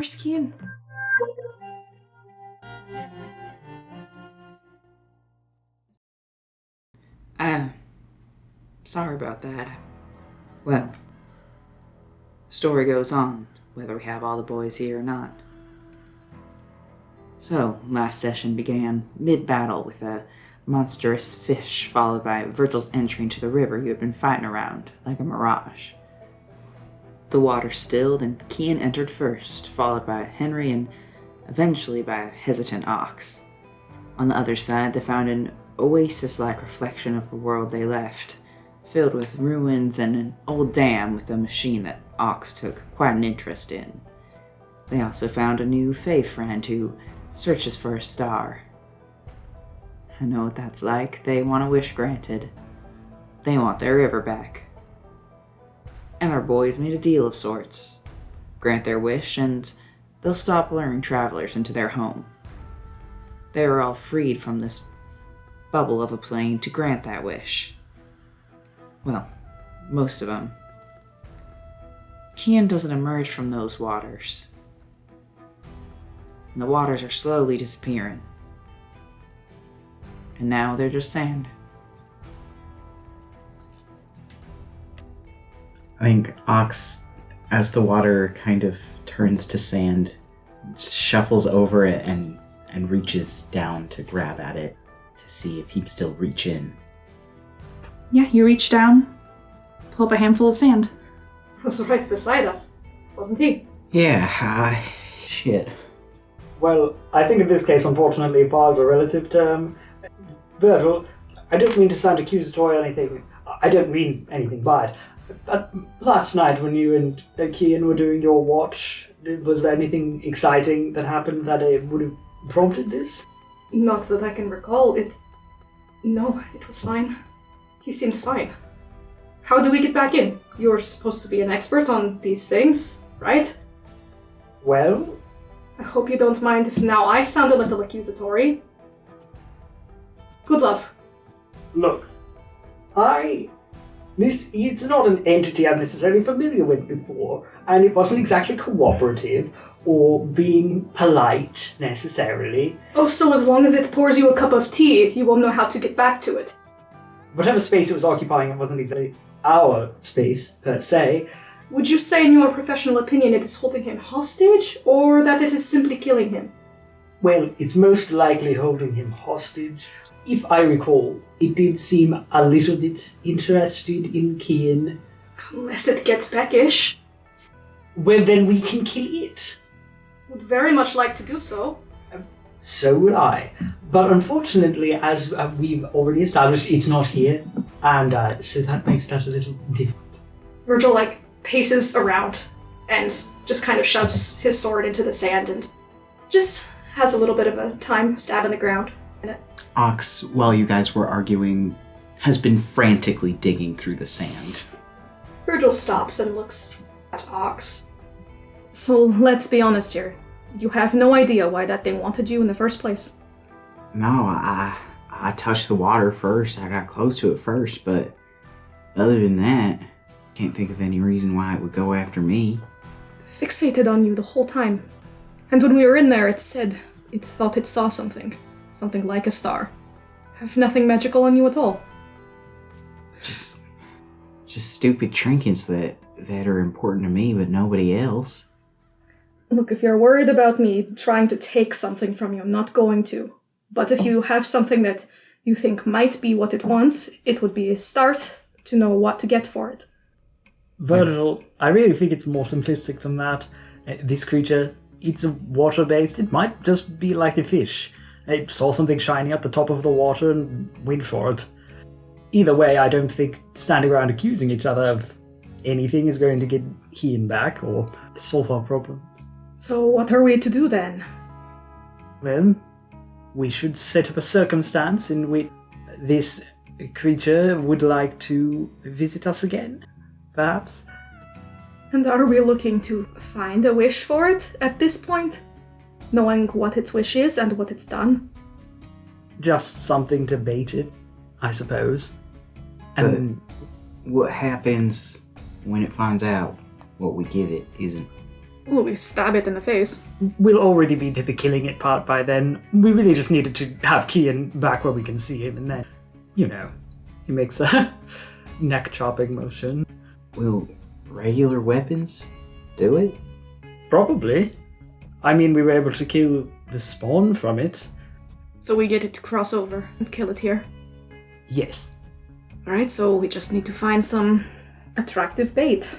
first, Kian? Sorry about that. Well, the story goes on, whether we have all the boys here or not. So, last session began mid-battle with a monstrous fish, followed by Virgil's entry into the river you had been fighting around, like a mirage. The water stilled, and Kian entered first, followed by Henry and eventually by a hesitant Ox. On the other side, they found an oasis-like reflection of the world they left, filled with ruins and an old dam with a machine that Ox took quite an interest in. They also found a new Fae friend who searches for a star. I know what that's like. They want a wish granted. They want their river back. And our boys made a deal of sorts. Grant their wish, and they'll stop luring travelers into their home. They are all freed from this bubble of a plane to grant that wish. Well, most of them. Kian doesn't emerge from those waters. And the waters are slowly disappearing. And now they're just sand. I think Ox, as the water kind of turns to sand, shuffles over it and reaches down to grab at it to see if he'd still reach in. Yeah, you reach down, pull up a handful of sand. He was right beside us, wasn't he? Yeah, shit. Well, I think in this case, unfortunately, far is a relative term. Virgil, I don't mean to sound accusatory or anything. I don't mean anything bad. But last night when you and Kian were doing your watch, was there anything exciting that happened that would have prompted this? Not that I can recall. No, it was fine. He seemed fine. How do we get back in? You're supposed to be an expert on these things, right? Well, I hope you don't mind if now I sound a little accusatory. Good luck. Look, it's not an entity I'm necessarily familiar with before, and it wasn't exactly cooperative or being polite necessarily. Oh, so as long as it pours you a cup of tea, you will know how to get back to it. Whatever space it was occupying, it wasn't exactly our space, per se. Would you say, in your professional opinion, it is holding him hostage, or that it is simply killing him? Well, it's most likely holding him hostage. If I recall, it did seem a little bit interested in Kian. Unless it gets Beckish. Well, then we can kill it. Would very much like to do so. So would I. But unfortunately, as we've already established, it's not here. And so that makes that a little different. Virgil, paces around and just kind of shoves his sword into the sand and just has a little bit of a time stab in the ground. Ox, while you guys were arguing, has been frantically digging through the sand. Virgil stops and looks at Ox. So let's be honest here. You have no idea why that thing wanted you in the first place. No, I touched the water first. I got close to it first, but other than that, can't think of any reason why it would go after me. Fixated on you the whole time. And when we were in there, it said it thought it saw something. Something like a star. Have nothing magical on you at all. Just stupid trinkets that are important to me, but nobody else. Look, if you're worried about me trying to take something from you, I'm not going to. But if you have something that you think might be what it wants, it would be a start to know what to get for it. Virgil, I really think it's more simplistic than that. This creature, it's water-based. It might just be like a fish. It saw something shiny at the top of the water and went for it. Either way, I don't think standing around accusing each other of anything is going to get Kian back or solve our problems. So what are we to do then? Well, we should set up a circumstance in which this creature would like to visit us again, perhaps. And are we looking to find a wish for it at this point? Knowing what its wish is and what it's done? Just something to bait it, I suppose. And what happens when it finds out what we give it isn't Ooh, we stab it in the face. We'll already be to the killing it part by then. We really just needed to have Kian back where we can see him, and then, he makes a neck-chopping motion. Will regular weapons do it? Probably. I mean, we were able to kill the spawn from it. So we get it to cross over and kill it here. Yes. Alright, so we just need to find some attractive bait.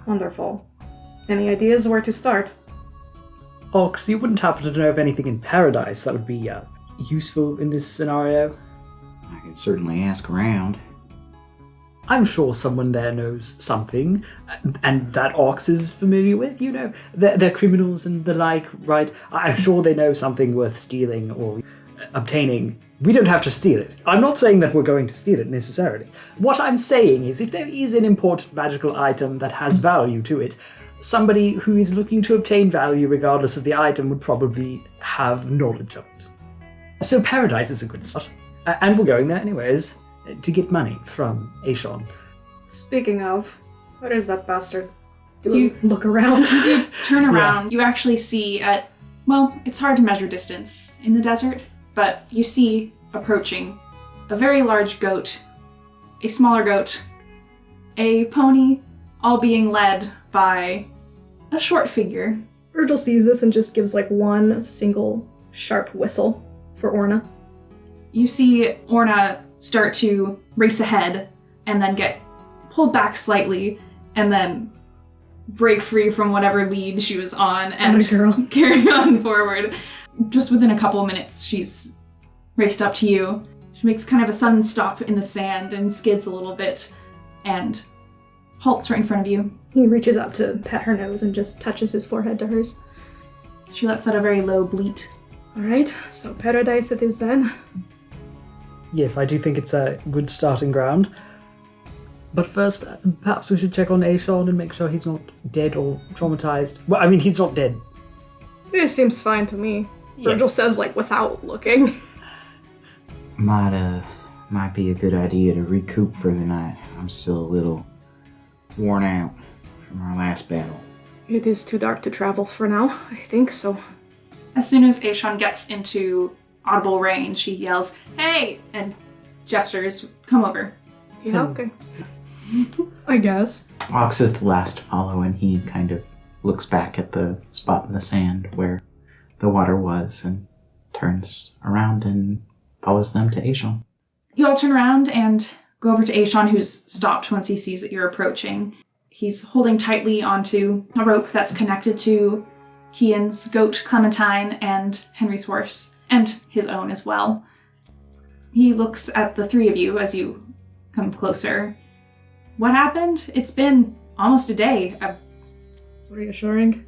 Wonderful. Any ideas where to start? Ox, you wouldn't happen to know of anything in Paradise that would be useful in this scenario? I could certainly ask around. I'm sure someone there knows something, and that Ox is familiar with, They're criminals and the like, right? I'm sure they know something worth stealing or obtaining. We don't have to steal it. I'm not saying that we're going to steal it necessarily. What I'm saying is if there is an important magical item that has value to it, somebody who is looking to obtain value regardless of the item would probably have knowledge of it. So Paradise is a good start. And we're going there anyways, to get money from Aishon. Speaking of, where is that bastard? Do you look around? As you turn around, you actually see it's hard to measure distance in the desert, but you see approaching a very large goat, a smaller goat, a pony, all being led by a short figure. Virgil sees this and just gives one single sharp whistle for Orna. You see Orna start to race ahead and then get pulled back slightly and then break free from whatever lead she was on and carry on forward. Just within a couple of minutes, she's raced up to you. She makes kind of a sudden stop in the sand and skids a little bit and halts right in front of you. He reaches up to pet her nose and just touches his forehead to hers. She lets out a very low bleat. Alright, so Paradise it is then. Yes, I do think it's a good starting ground. But first, perhaps we should check on Aishon and make sure he's not dead or traumatized. Well, I mean, he's not dead. This seems fine to me. Yes. Virgil says, without looking. Might be a good idea to recoup for the night. I'm still a little worn out from our last battle. It is too dark to travel for now, I think so. As soon as Aishon gets into audible range, she yells, "Hey!" and gestures, "Come over." Yeah, okay. I guess. Ox is the last to follow, and he kind of looks back at the spot in the sand where the water was and turns around and follows them to Aishon. You all turn around and go over to Aishon, who's stopped once he sees that you're approaching. He's holding tightly onto a rope that's connected to Kian's goat, Clementine, and Henry's horse, and his own as well. He looks at the three of you as you come closer. What happened? It's been almost a day. Reassuring.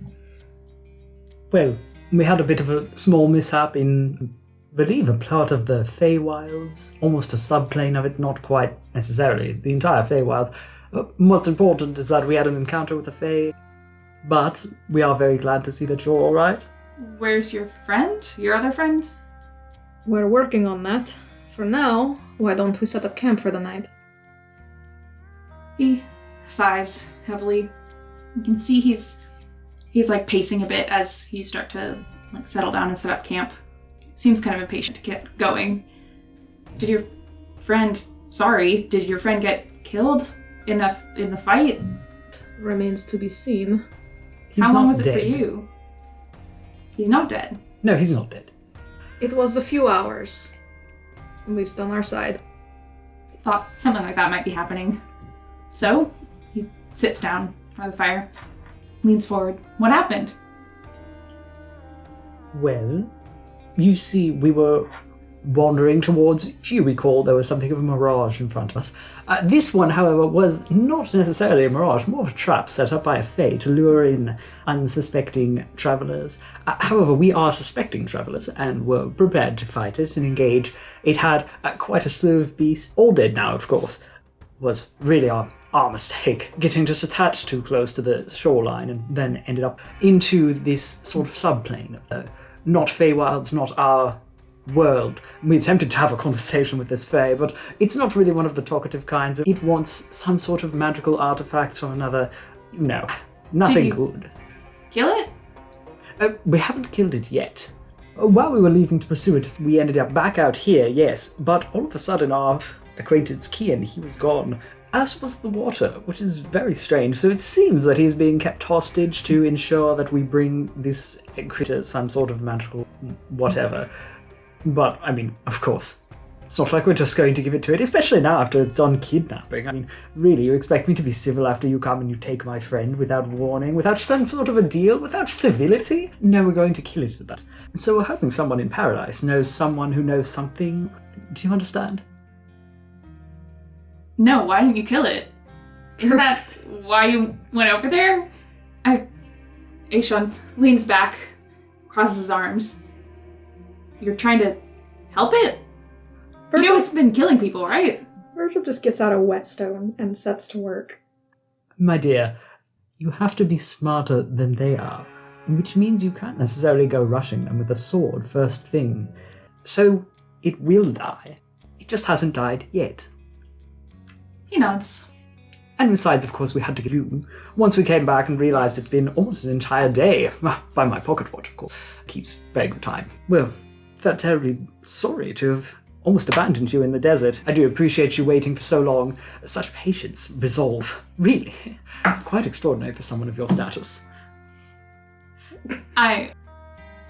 Well, we had a bit of a small mishap in, I believe, a part of the Feywilds. Almost a subplane of it, not quite necessarily the entire Feywilds. What's important is that we had an encounter with the Fey, but we are very glad to see that you're alright. Where's your friend? Your other friend? We're working on that. For now, why don't we set up camp for the night? He sighs heavily. You can see he's pacing a bit as you start to settle down and set up camp. Seems kind of impatient to get going. Did your friend get killed in the fight? Remains to be seen. How long was it for you? He's not dead. No, he's not dead. It was a few hours. At least on our side. Thought something like that might be happening. So, he sits down by the fire, leans forward. What happened? Well, you see, we were wandering towards, if you recall, there was something of a mirage in front of us. This one, however, was not necessarily a mirage, more of a trap set up by a Fae to lure in unsuspecting travellers. However, we are suspecting travellers and were prepared to fight it and engage. It had quite a slew of beasts, all dead now, of course. Was really our mistake, getting just attached too close to the shoreline and then ended up into this sort of subplane of the not Feywilds, not our world. We attempted to have a conversation with this Fae, but it's not really one of the talkative kinds. It wants some sort of magical artifact or another, nothing good. kill it? We haven't killed it yet. While we were leaving to pursue it, we ended up back out here, yes, but all of a sudden our acquaintance Kian, he was gone, as was the water, which is very strange. So it seems that he's being kept hostage to ensure that we bring this creature some sort of magical whatever. But, I mean, of course, it's not like we're just going to give it to it, especially now after it's done kidnapping. I mean, really, you expect me to be civil after you come and you take my friend without warning, without some sort of a deal, without civility? No, we're going to kill it at that. So we're hoping someone in Paradise knows someone who knows something. Do you understand? No, why didn't you kill it? Isn't that why you went over there? Aishon leans back, crosses his arms. You're trying to help it? You know it's been killing people, right? Virgil just gets out a whetstone and sets to work. My dear, you have to be smarter than they are, which means you can't necessarily go rushing them with a sword first thing. So, it will die. It just hasn't died yet. He nods. And besides, of course, we had to give you. Once we came back and realized it's been almost an entire day, by my pocket watch, of course, keeps very good time. Well, felt terribly sorry to have almost abandoned you in the desert. I do appreciate you waiting for so long. Such patience, resolve. Really, quite extraordinary for someone of your status. I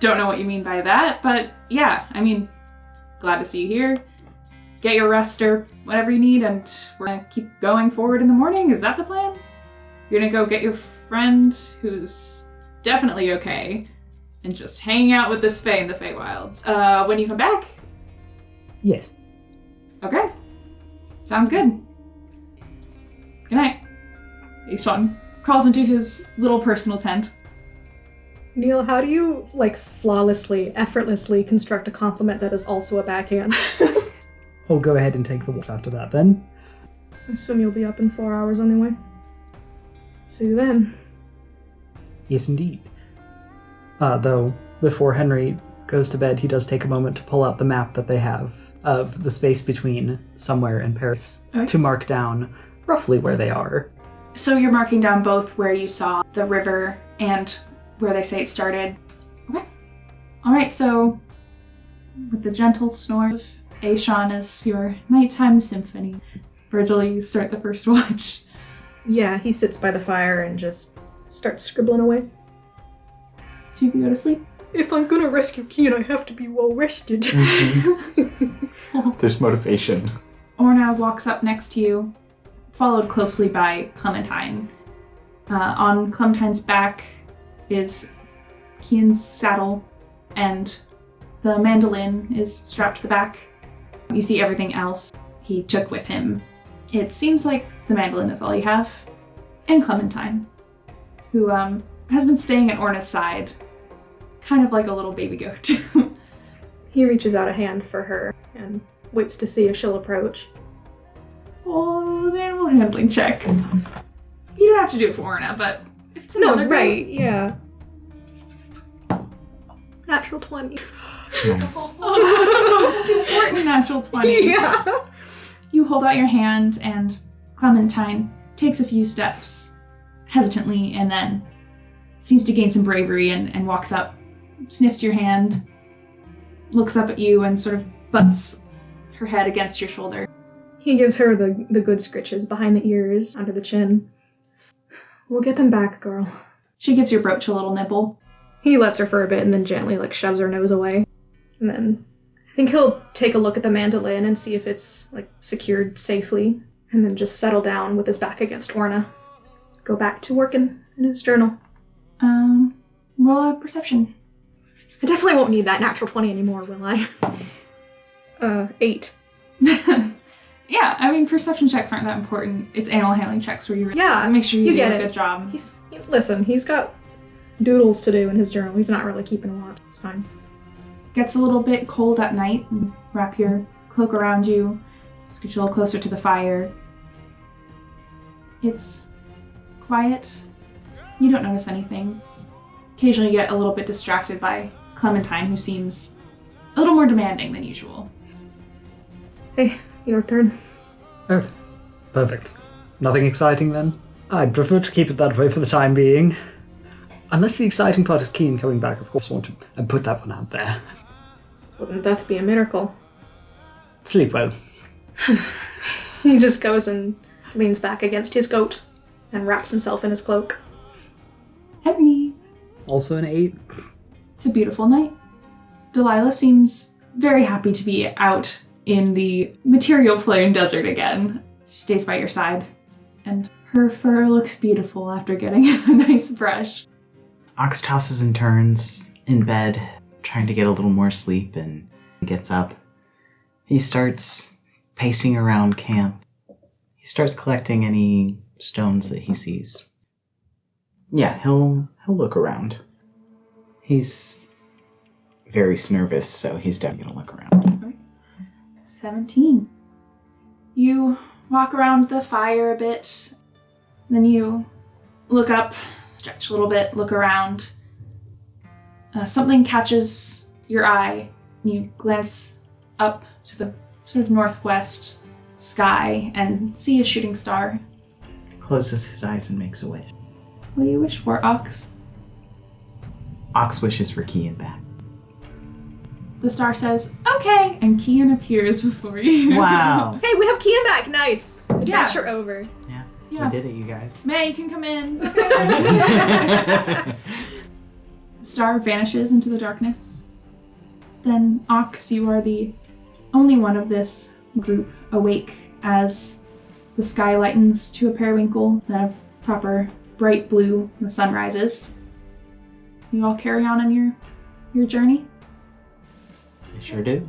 don't know what you mean by that, but yeah, I mean, glad to see you here. Get your rest or whatever you need, and we're gonna keep going forward in the morning. Is that the plan? You're gonna go get your friend, who's definitely okay, and just hang out with this Fae in the Feywilds. When you come back? Yes. Okay. Sounds good. Good night. Aishon crawls into his little personal tent. Neil, how do you, flawlessly, effortlessly construct a compliment that is also a backhand? I'll go ahead and take the watch after that, then. I assume you'll be up in 4 hours anyway. See you then. Yes, indeed. Though, before Henry goes to bed, he does take a moment to pull out the map that they have of the space between somewhere and Paris to mark down roughly where they are. So you're marking down both where you saw the river and where they say it started. Okay. Alright, so with the gentle snore of Aishon as your nighttime symphony, Virgil, you start the first watch. Yeah, he sits by the fire and just starts scribbling away. Do you go to sleep? If I'm gonna rescue Kian, I have to be well rested. There's motivation. Orna walks up next to you, followed closely by Clementine. On Clementine's back is Kian's saddle, and the mandolin is strapped to the back. You see everything else he took with him. It seems like the mandolin is all you have. And Clementine, who has been staying at Orna's side, kind of like a little baby goat. He reaches out a hand for her and waits to see if she'll approach. Oh, an animal handling check. You don't have to do it for Orna, but if it's another girl- right, yeah. Natural 20. Nice. Most important natural 20. Yeah. You hold out your hand, and Clementine takes a few steps hesitantly and then seems to gain some bravery and walks up, sniffs your hand, looks up at you, and sort of butts her head against your shoulder. He gives her the good scritches behind the ears, under the chin. We'll get them back, girl. She gives your brooch a little nibble. He lets her for a bit and then gently shoves her nose away. And then I think he'll take a look at the mandolin and see if it's secured safely, and then just settle down with his back against Orna. Go back to working in his journal. Roll a perception. I definitely won't need that natural 20 anymore, will I? 8. Yeah, I mean, perception checks aren't that important. It's animal handling checks where you Yeah, make sure you do get a it. good job. Listen, he's got doodles to do in his journal. He's not really keeping watch. It's fine. Gets a little bit cold at night, and wrap your cloak around you, scoot you a little closer to the fire. It's quiet. You don't notice anything. Occasionally you get a little bit distracted by Clementine, who seems a little more demanding than usual. Hey, your turn. Oh, perfect. Nothing exciting then? I'd prefer to keep it that way for the time being. Unless the exciting part is Keen coming back, of course, I want to put that one out there. Wouldn't that be a miracle? Sleep well. He just goes and leans back against his goat and wraps himself in his cloak. Henry. Also an 8. It's a beautiful night. Delilah seems very happy to be out in the material plane desert again. She stays by your side, and her fur looks beautiful after getting a nice brush. Ox tosses and turns in bed, trying to get a little more sleep, and gets up. He starts pacing around camp. He starts collecting any stones that he sees. Yeah, he'll look around. He's very nervous, so he's definitely gonna look around. 17. You walk around the fire a bit, then you look up, stretch a little bit, look around. Something catches your eye. You glance up to the sort of northwest sky and see a shooting star. Closes his eyes and makes a wish. What do you wish for, Ox? Ox wishes for Kian back. The star says, okay, and Kian appears before you. Wow. Hey, we have Kian back! Nice! Adventure over. Yeah, Yeah. we did it, you guys. May, you can come in. The star vanishes into the darkness. Then, Ox, you are the only one of this group awake as the sky lightens to a periwinkle, then a proper bright blue, the sun rises. You all carry on in your journey? I sure do.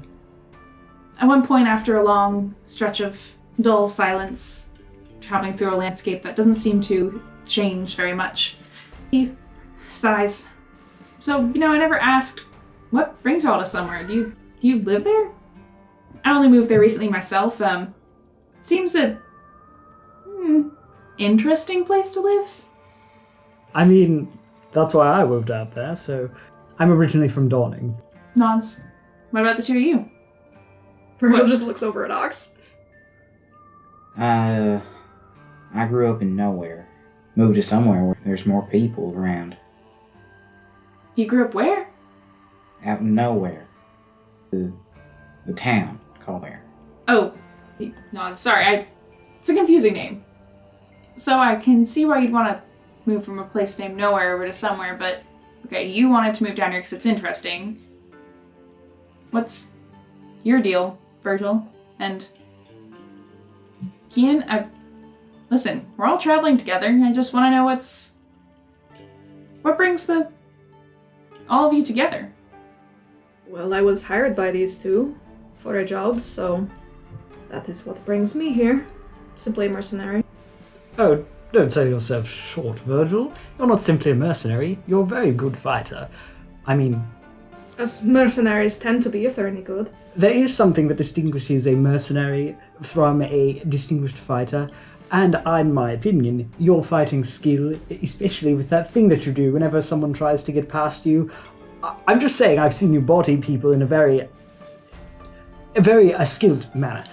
At one point, after a long stretch of dull silence, traveling through a landscape that doesn't seem to change very much, he sighs. So, I never asked, what brings y'all to somewhere? Do you live there? I only moved there recently myself. Seems a interesting place to live. I mean, that's why I moved out there, so I'm originally from Dawning. Nods. What about the two of you? Virgil just looks over at Ox. I grew up in nowhere. Moved to somewhere where there's more people around. You grew up where? Out in nowhere. The town, Colbert. Oh, he nods. Sorry, it's a confusing name. So I can see why you'd want to move from a place named Nowhere over to somewhere, but okay, you wanted to move down here because it's interesting. What's your deal, Virgil? And Kian, listen, we're all traveling together. I just want to know what brings all of you together. Well, I was hired by these two for a job, so that is what brings me here. Simply a mercenary. Oh, don't sell yourself short, Virgil. You're not simply a mercenary, you're a very good fighter. I mean, As mercenaries tend to be, if they're any good. there is something that distinguishes a mercenary from a distinguished fighter, and in my opinion, your fighting skill, especially with that thing that you do whenever someone tries to get past you. I'm just saying, I've seen you body people in a very skilled manner.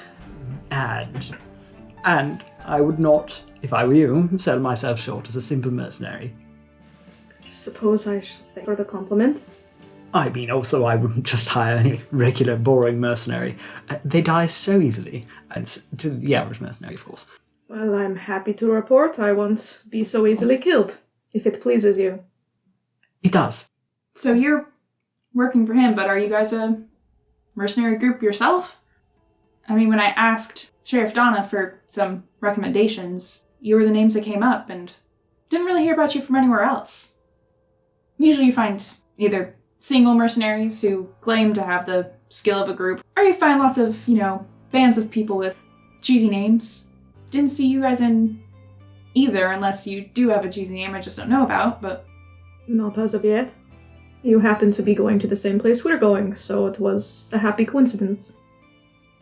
And I would not, if I were you, sell myself short as a simple mercenary. Suppose I should thank for the compliment. I mean, also, I wouldn't just hire any regular, boring mercenary. They die so easily. And to the average mercenary, of course. Well, I'm happy to report I won't be so easily killed, if it pleases you. It does. So you're working for him, but are you guys a mercenary group yourself? I mean, when I asked Sheriff Donna for some recommendations, you were the names that came up, and didn't really hear about you from anywhere else. Usually you find either single mercenaries who claim to have the skill of a group, or you find lots of, bands of people with cheesy names. Didn't see you guys in either, unless you do have a cheesy name I just don't know about, but... Not as of yet. You happen to be going to the same place we're going, so it was a happy coincidence.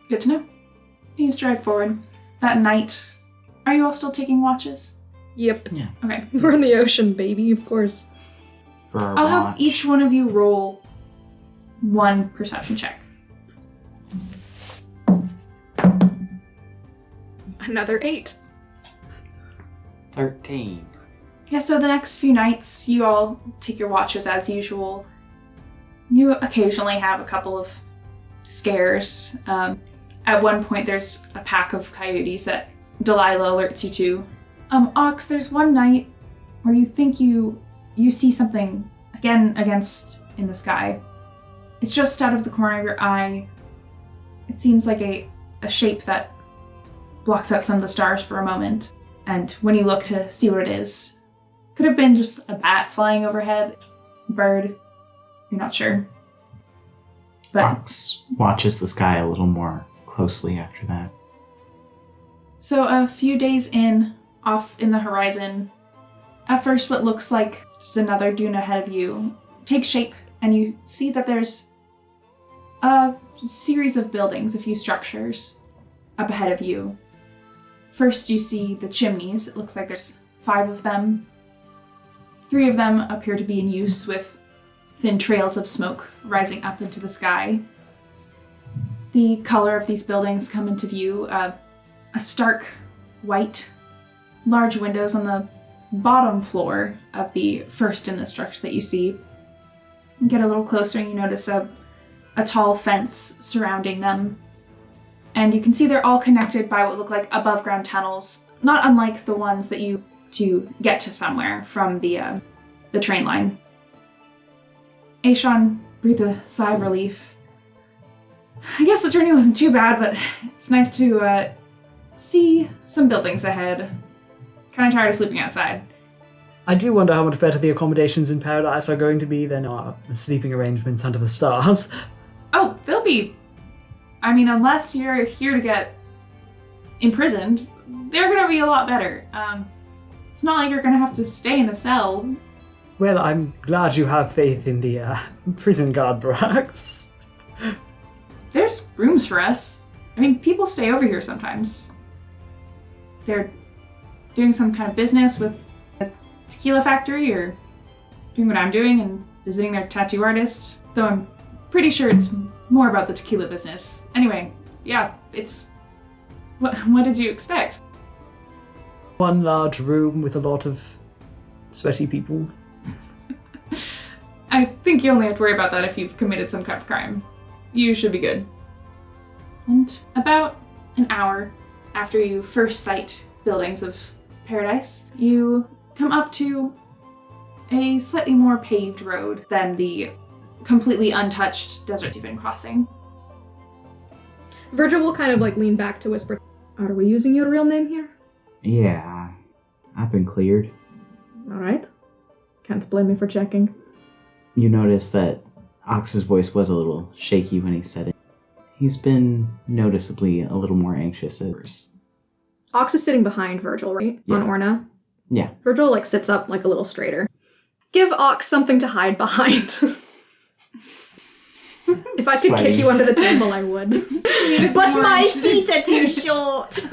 Good to know. You stride forward. That night, are you all still taking watches? Yep. Yeah. Okay. We're in the ocean, baby, of course. For our I'll have watch. each one of you roll one perception check. Another 8. 13. Yeah, so the next few nights, you all take your watches as usual. You occasionally have a couple of scares. At one point, there's a pack of coyotes that Delilah alerts you to. Ox, there's one night where you think you see something again against in the sky. It's just out of the corner of your eye. It seems like a shape that blocks out some of the stars for a moment. And when you look to see what it is, could have been just a bat flying overhead, a bird, you're not sure. But Ox watches the sky a little more closely after that. so a few days in, off in the horizon, at first what looks like just another dune ahead of you takes shape, and you see that there's a series of buildings, a few structures up ahead of you. First you see the chimneys. It looks like there's 5 of them. 3 of them appear to be in use, with thin trails of smoke rising up into the sky. The color of these buildings come into view, a stark white, large windows on the bottom floor of the first in the structure that you see. You get a little closer and you notice a tall fence surrounding them. And you can see they're all connected by what look like above ground tunnels, not unlike the ones that you to get to somewhere from the train line. Aishon breathed a sigh of relief. I guess the journey wasn't too bad, but it's nice to see some buildings ahead. Kind of tired of sleeping outside. I do wonder how much better the accommodations in Paradise are going to be than our sleeping arrangements under the stars. Oh, they'll be... I mean, unless you're here to get imprisoned, they're gonna be a lot better. It's not like you're gonna have to stay in a cell. Well, I'm glad you have faith in the prison guard barracks. There's rooms for us. I mean, people stay over here sometimes. They're doing some kind of business with a tequila factory, or doing what I'm doing and visiting their tattoo artist. Though I'm pretty sure it's more about the tequila business. Anyway, yeah, it's... What did you expect? One large room with a lot of sweaty people. I think you only have to worry about that if you've committed some kind of crime. You should be good. And about an hour after you first sight buildings of Paradise, you come up to a slightly more paved road than the completely untouched desert you've been crossing. Virgil will kind of like lean back to whisper, "Are we using your real name here?" Yeah, I've been cleared. Alright. Can't blame me for checking. You notice that Ox's voice was a little shaky when he said it. He's been noticeably a little more anxious at first. Ox is sitting behind Virgil, right? Yeah. On Orna. Yeah. Virgil like sits up like a little straighter. Give Ox something to hide behind. If I could kick you under the table, I would. But my feet are too short.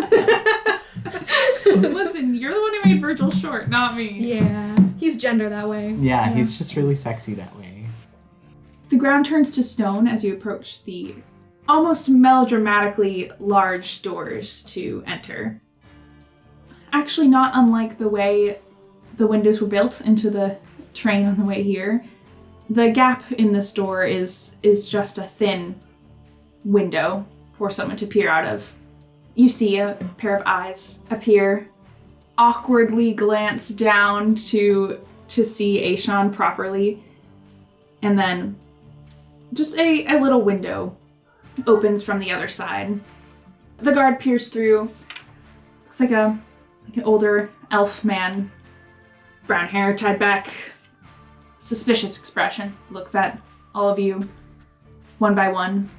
Listen, you're the one who made Virgil short, not me. Yeah. He's gender that way. Yeah, he's just really sexy that way. The ground turns to stone as you approach the almost melodramatically large doors to enter. Actually, not unlike the way the windows were built into the train on the way here. The gap in this door is just a thin window for someone to peer out of. You see a pair of eyes appear, awkwardly glance down to see Aishon properly, and then just a little window opens from the other side. The guard peers through. Looks like an older elf man, brown hair tied back, suspicious expression. Looks at all of you one by one.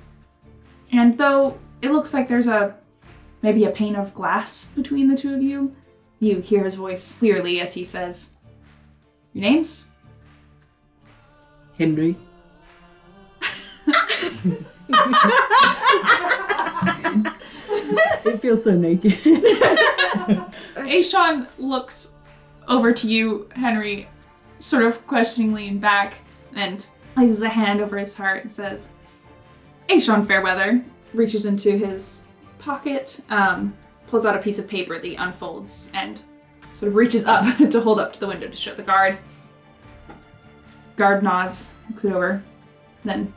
And though it looks like there's maybe a pane of glass between the two of you, you hear his voice clearly as he says, "Your names?" Henry. It feels so naked. Aishon looks over to you, Henry, sort of questioningly and back, and places a hand over his heart and says, "Aishon Fairweather," reaches into his pocket, pulls out a piece of paper that he unfolds, and sort of reaches up to hold up to the window to show the guard. Guard nods, looks it over. Then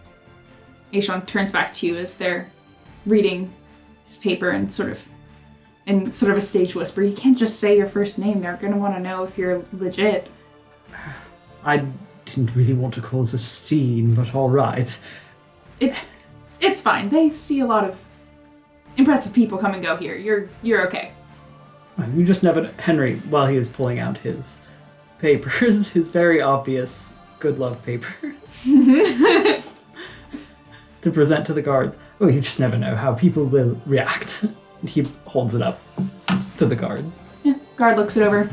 Aishon turns back to you as they're reading his paper and sort of a stage whisper. You can't just say your first name. They're going to want to know if you're legit. I didn't really want to cause a scene, but all right. It's fine. They see a lot of impressive people come and go here. You're okay. You just never... Henry, while he was pulling out his papers, his very obvious good love papers, to present to the guards. Oh, you just never know how people will react. He holds it up to the guard. Yeah, guard looks it over.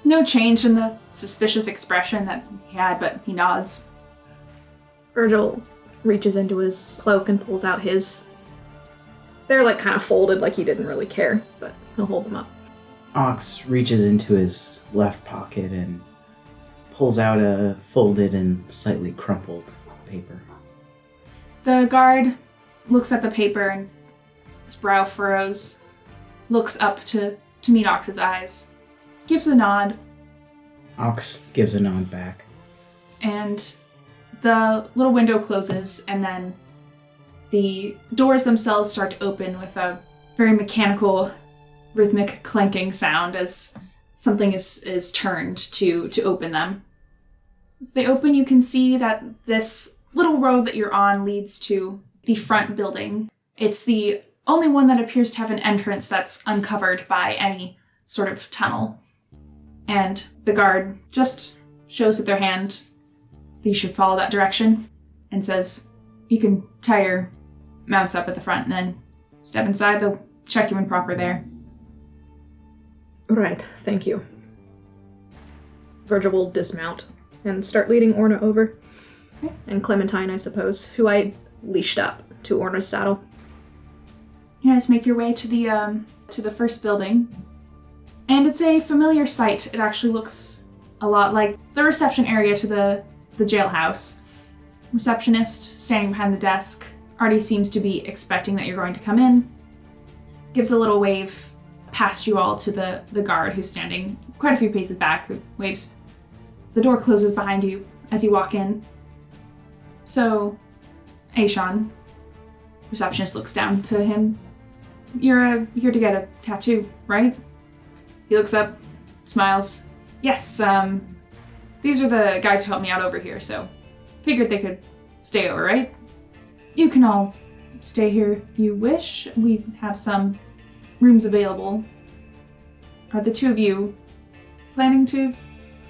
No change in the suspicious expression that he had, but he nods. Virgil reaches into his cloak and pulls out his... They're like kind of folded like he didn't really care, but he'll hold them up. Ox reaches into his left pocket and pulls out a folded and slightly crumpled paper. The guard looks at the paper and his brow furrows, looks up to meet Ox's eyes, gives a nod. Ox gives a nod back. And the little window closes, and then the doors themselves start to open with a very mechanical, rhythmic clanking sound as something is turned to open them. As they open, you can see that this little road that you're on leads to the front building. It's the only one that appears to have an entrance that's uncovered by any sort of tunnel. And the guard just shows with their hand that you should follow that direction and says, you can tie your mounts up at the front and then step inside. They'll check you in proper there. Right, thank you. Virgil will dismount and start leading Orna over. Okay. And Clementine, I suppose, who I leashed up to Orna's saddle. You guys make your way to the first building. And it's a familiar sight. It actually looks a lot like the reception area to the jailhouse. Receptionist standing behind the desk already seems to be expecting that you're going to come in. Gives a little wave past you all to the guard who's standing quite a few paces back, who waves. The door closes behind you as you walk in. So, Aishon, receptionist looks down to him. You're here to get a tattoo, right? He looks up, smiles. Yes, these are the guys who helped me out over here, so figured they could stay over, right? You can all stay here if you wish. We have some rooms available. Are the two of you planning to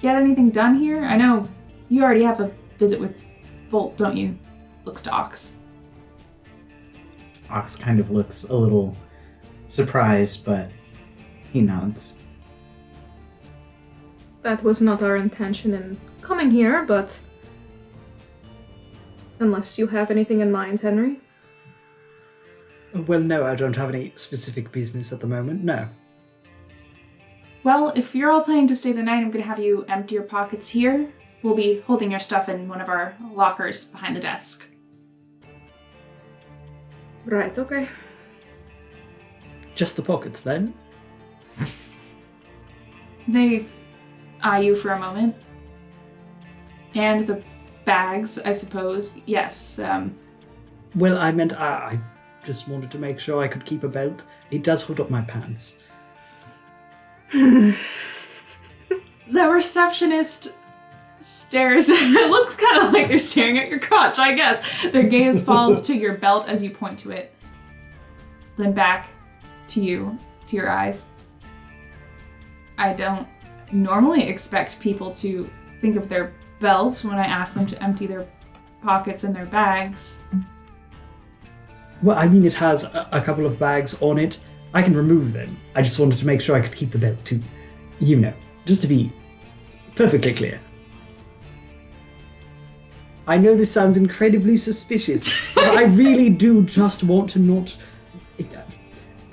get anything done here? I know you already have a visit with Volt, don't you? Looks to Ox. Ox kind of looks a little surprised, but he nods. That was not our intention in coming here, but... Unless you have anything in mind, Henry? Well, no, I don't have any specific business at the moment, no. Well, if you're all planning to stay the night, I'm going to have you empty your pockets here. We'll be holding your stuff in one of our lockers behind the desk. Right, okay. Just the pockets, then? They eye you for a moment. And the bags, I suppose. Yes, Well, I meant I just wanted to make sure I could keep a belt. It does hold up my pants. The receptionist stares. It looks kind of like they're staring at your crotch, I guess. Their gaze falls to your belt as you point to it. Then back to you, to your eyes. I don't normally expect people to think of their belt when I ask them to empty their pockets and their bags. Well, I mean, it has a couple of bags on it. I can remove them. I just wanted to make sure I could keep the belt too. You know, just to be perfectly clear. I know this sounds incredibly suspicious, but I really do just want to not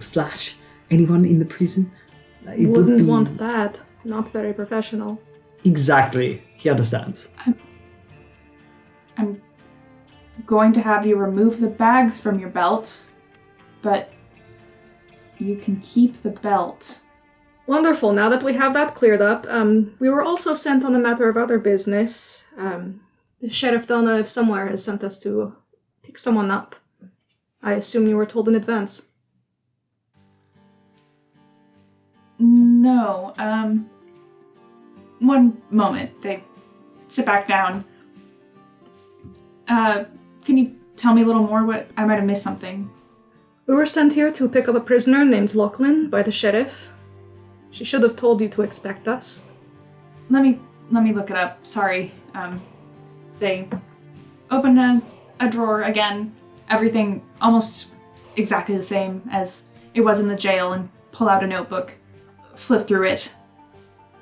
flash anyone in the prison. It Wouldn't want that. Not very professional. Exactly. He understands. I'm going to have you remove the bags from your belt, but you can keep the belt. Wonderful. Now that we have that cleared up, we were also sent on a matter of other business. The Sheriff Donna of somewhere has sent us to pick someone up. I assume you were told in advance. No, one moment. They sit back down. Can you tell me a little more? What I might have missed something. We were sent here to pick up a prisoner named Lachlan by the sheriff. She should have told you to expect us. Let me look it up. Sorry. They open a drawer again. Everything almost exactly the same as it was in the jail, and pull out a notebook, flip through it.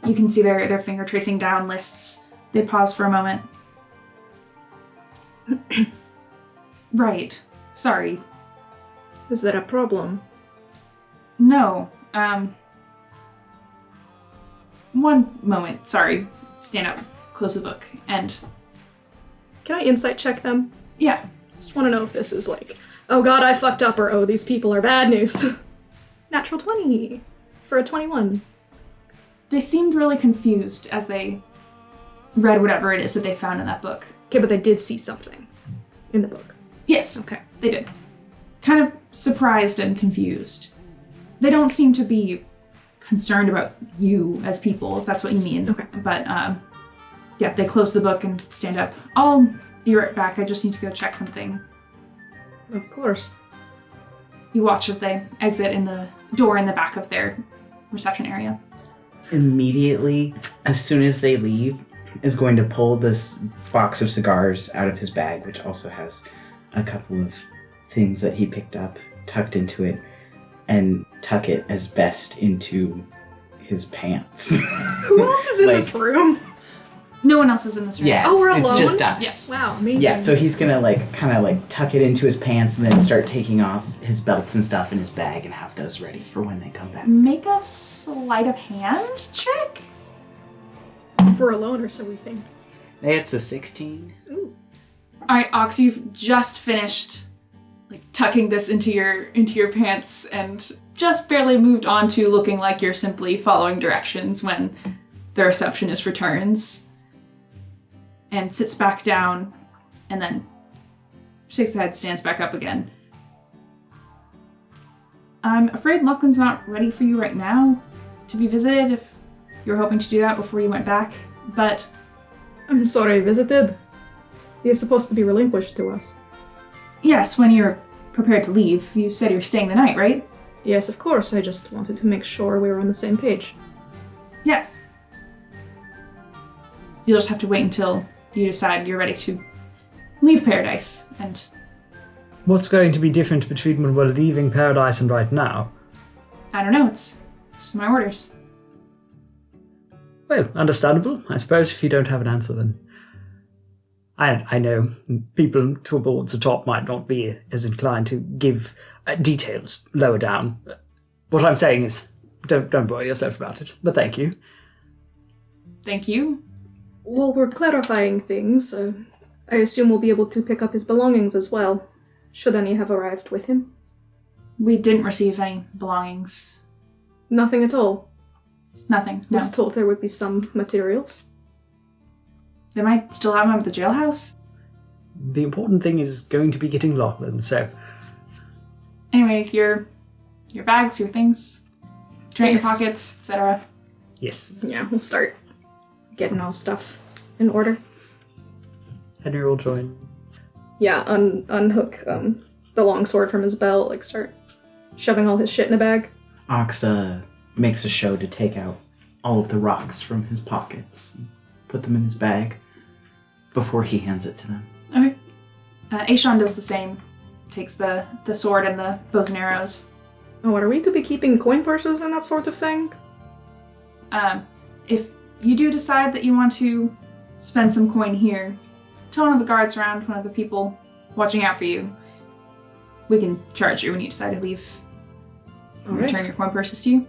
You can see their finger tracing down lists. They pause for a moment. Right. Sorry. Is there a problem? No. One moment. Sorry. Stand up. Close the book. And Can I insight check them? yeah. Just want to know if this is like, oh god, I fucked up, or oh, these people are bad news. Natural 20 for a 21. They seemed really confused as they read whatever it is that they found in that book. Okay, but they did see something in the book. Yes. Okay. They did. Kind of surprised and confused. They don't seem to be concerned about you as people, if that's what you mean. Okay. But, yeah, they close the book and stand up. I'll be right back. I just need to go check something. Of course. You watch as they exit in the door in the back of their reception area. Immediately, as soon as they leave, is going to pull this box of cigars out of his bag, which also has a couple of things that he picked up tucked into it, and tuck it as best into his pants. Who else is in Like- this room? No one else is in this room. Yeah, Oh, we're it's alone? just us. Yes. Wow, amazing. Yeah, so he's gonna kind of tuck it into his pants and then start taking off his belts and stuff in his bag and have those ready for when they come back. Make a sleight of hand check. We're alone, or so we think. It's a 16. Ooh. All right, Ox, you've just finished tucking this into your pants and just barely moved on to looking like you're simply following directions when the receptionist returns and sits back down and then shakes his head, stands back up again. I'm afraid Lachlan's not ready for you right now to be visited if you're hoping to do that before you went back, but I'm sorry, visited. He is supposed to be relinquished to us. yes, when you're prepared to leave, you said you're staying the night, right? Yes, of course. I just wanted to make sure we were on the same page. Yes. You'll just have to wait until you decide you're ready to leave Paradise, and What's going to be different between when we're leaving Paradise and right now? I don't know, it's just my orders. Well, understandable. I suppose if you don't have an answer, then... I know people towards the top might not be as inclined to give details lower down. What I'm saying is, don't worry yourself about it, but thank you. Thank you. Well, we're clarifying things. I assume we'll be able to pick up his belongings as well, should any have arrived with him. We didn't receive any belongings. Nothing at all. Nothing, no. Was told there would be some materials. They might still have them at the jailhouse. The important thing is going to be getting Lachlan, so... Anyway, your bags, your things, your Yes. pockets, etc. Yes. Yeah, we'll start getting all stuff in order. Henry will join. Yeah, unhook the longsword from his belt, start shoving all his shit in a bag. Ox makes a show to take out all of the rocks from his pockets, and put them in his bag before he hands it to them. Okay. Aishon does the same. Takes the sword and the bows and arrows. Oh, are we to be keeping coin purses and that sort of thing? If you do decide that you want to spend some coin here, tell one of the guards around, one of the people watching out for you. We can charge you when you decide to leave. All Return right. your coin purses to you.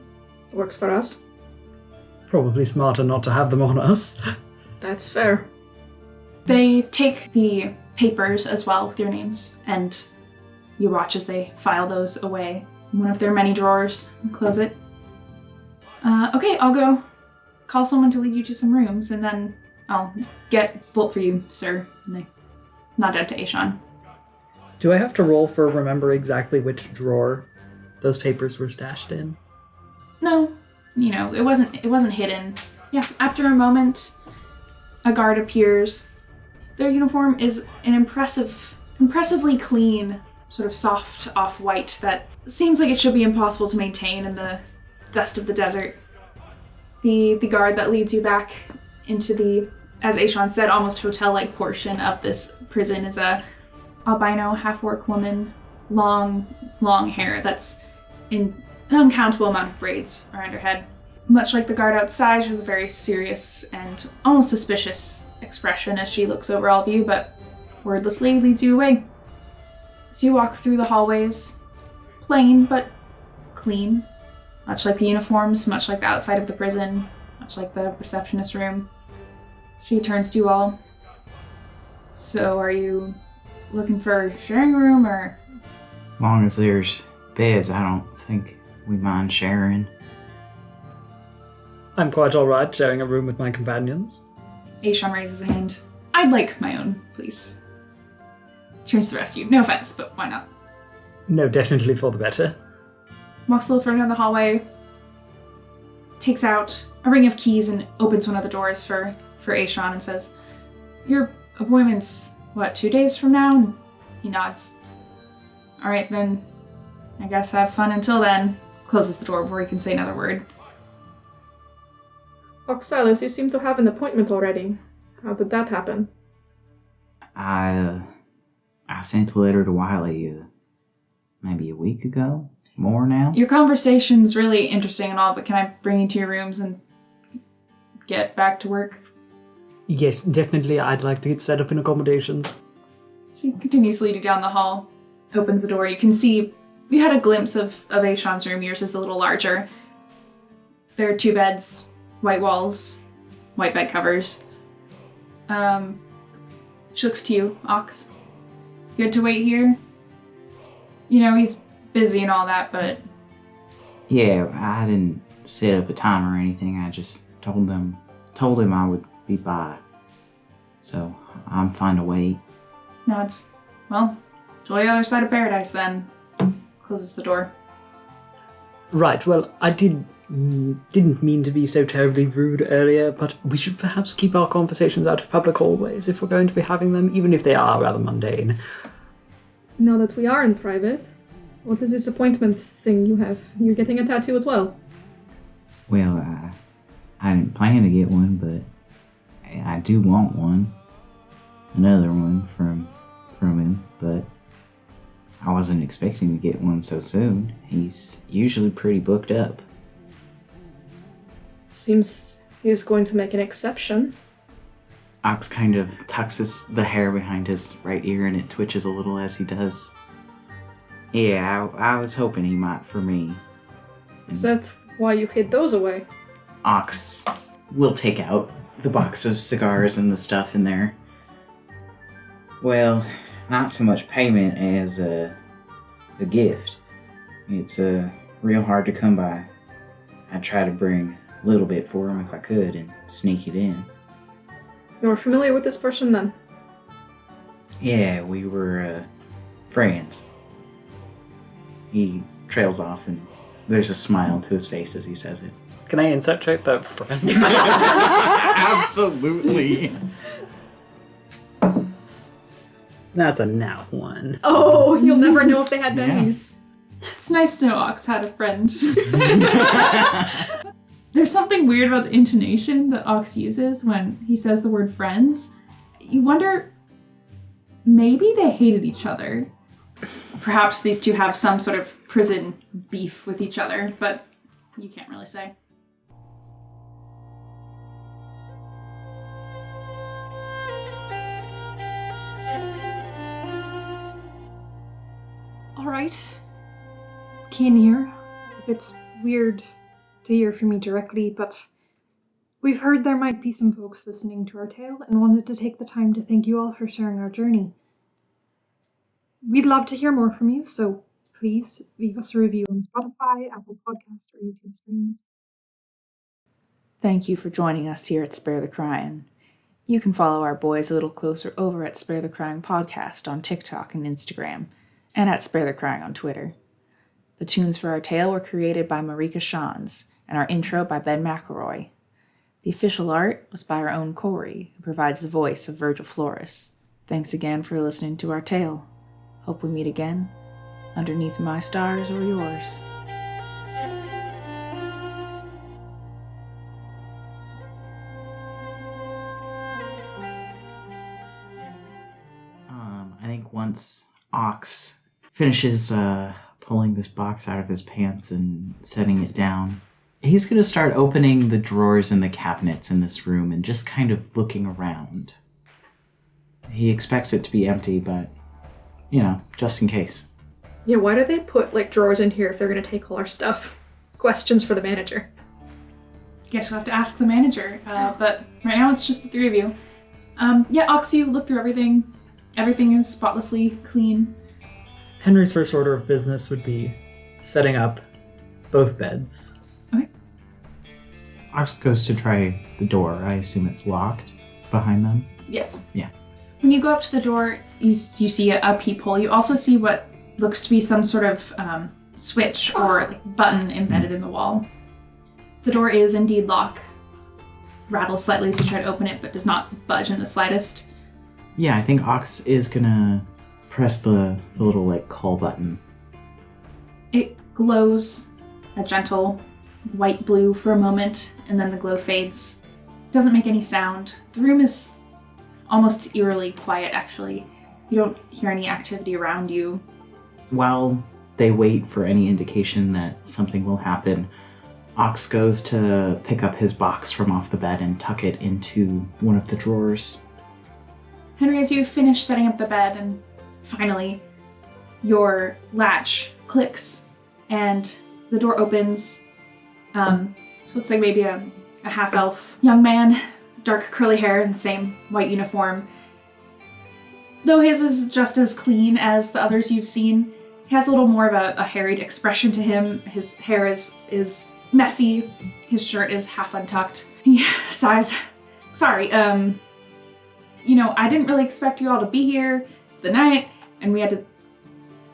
Works for us. Probably smarter not to have them on us. That's fair. They take the papers as well with your names, and you watch as they file those away in one of their many drawers and close it. Okay, I'll go call someone to lead you to some rooms, and then I'll get Bolt for you, sir. And they nod down to Aishan. Do I have to roll for remember exactly which drawer those papers were stashed in? No, it wasn't hidden. Yeah, after a moment, a guard appears. Their uniform is an impressively clean, sort of soft off-white that seems like it should be impossible to maintain in the dust of the desert. The guard that leads you back into the, as Aishan said, almost hotel-like portion of this prison is a albino half-orc woman, long hair that's in an uncountable amount of braids around her head. Much like the guard outside, she has a very serious and almost suspicious expression as she looks over all of you, but wordlessly leads you away. So you walk through the hallways, plain but clean, much like the uniforms, much like the outside of the prison, much like the receptionist room. She turns to you all. So are you looking for a sharing room, or? As long as there's beds, I don't think we mind sharing. I'm quite alright sharing a room with my companions. Aishan raises a hand. I'd like my own, please. Turns to the rest of you. No offense, but why not? No, definitely for the better. Walks a little further down the hallway, takes out a ring of keys and opens one of the doors for Aishan and says, "Your appointment's, 2 days from now?" And he nods. "All right, then. I guess have fun until then." Closes the door before he can say another word. Oxalis, you seem to have an appointment already. How did that happen? I sent a letter to Wiley maybe a week ago. More now. Your conversation's really interesting and all, but can I bring you to your rooms and get back to work? Yes, definitely. I'd like to get set up in accommodations. She continues leading down the hall, opens the door. You can see, you had a glimpse of Aishan's room. Yours is a little larger. There are 2 beds, white walls, white bed covers. She looks to you, Ox. Good to wait here? He's busy and all that, but... Yeah, I didn't set up a time or anything. I just told him I would be by. So, I'm fine to wait. Nods. Well, enjoy the other side of paradise then. Closes the door. Right, well, I didn't mean to be so terribly rude earlier, but we should perhaps keep our conversations out of public hallways if we're going to be having them, even if they are rather mundane. Now that we are in private, what is this appointment thing you have? You're getting a tattoo as well. Well, I didn't plan to get one, but I do want one. Another one from him, but I wasn't expecting to get one so soon. He's usually pretty booked up. Seems he's going to make an exception. Ox kind of tucks the hair behind his right ear and it twitches a little as he does. Yeah, I was hoping he might for me. Is that why you hid those away? Ox will take out the box of cigars and the stuff in there. Well, not so much payment as a gift. It's real hard to come by. I try to bring a little bit for him if I could and sneak it in. You're familiar with this person then? Yeah, we were friends. He trails off and there's a smile to his face as he says it. Can I insert check that friend? Absolutely. That's a now one. Oh, you'll never know if they had nannies. It's nice to know Ox had a friend. There's something weird about the intonation that Ox uses when he says the word friends. You wonder, maybe they hated each other. Perhaps these two have some sort of prison beef with each other, but you can't really say. Alright. Keen here. It's weird to hear from me directly, but we've heard there might be some folks listening to our tale and wanted to take the time to thank you all for sharing our journey. We'd love to hear more from you, so please leave us a review on Spotify, Apple Podcast, or YouTube streams. Thank you for joining us here at Spare the Crying. You can follow our boys a little closer over at Spare the Crying Podcast on TikTok and Instagram, and at Spare the Crying on Twitter. The tunes for our tale were created by Marika Shans, and our intro by Ben McElroy. The official art was by our own Corey, who provides the voice of Virgil Flores. Thanks again for listening to our tale. Hope we meet again, underneath my stars or yours. I think once Ox finishes pulling this box out of his pants and setting it down, he's going to start opening the drawers and the cabinets in this room and just kind of looking around. He expects it to be empty, but, just in case. Yeah, why do they put, drawers in here if they're going to take all our stuff? Questions for the manager. Guess we'll have to ask the manager, but right now it's just the three of you. Ox, you look through everything. Everything is spotlessly clean. Henry's first order of business would be setting up both beds. Okay. Ox goes to try the door. I assume it's locked behind them. Yes. Yeah. When you go up to the door, you see a peephole. You also see what looks to be some sort of switch or button embedded in the wall. The door is indeed locked. Rattles slightly as you try to open it, but does not budge in the slightest. Yeah, I think Ox is gonna press the little, call button. It glows a gentle white-blue for a moment, and then the glow fades. Doesn't make any sound. The room is almost eerily quiet, actually. You don't hear any activity around you. While they wait for any indication that something will happen, Ox goes to pick up his box from off the bed and tuck it into one of the drawers. Henry, as you finish setting up the bed, and finally, your latch clicks, and the door opens. So it looks like maybe a half-elf young man, dark curly hair, in the same white uniform. Though his is just as clean as the others you've seen, he has a little more of a harried expression to him. His hair is messy. His shirt is half untucked. He sighs. Sorry, I didn't really expect you all to be here the night, and we had to...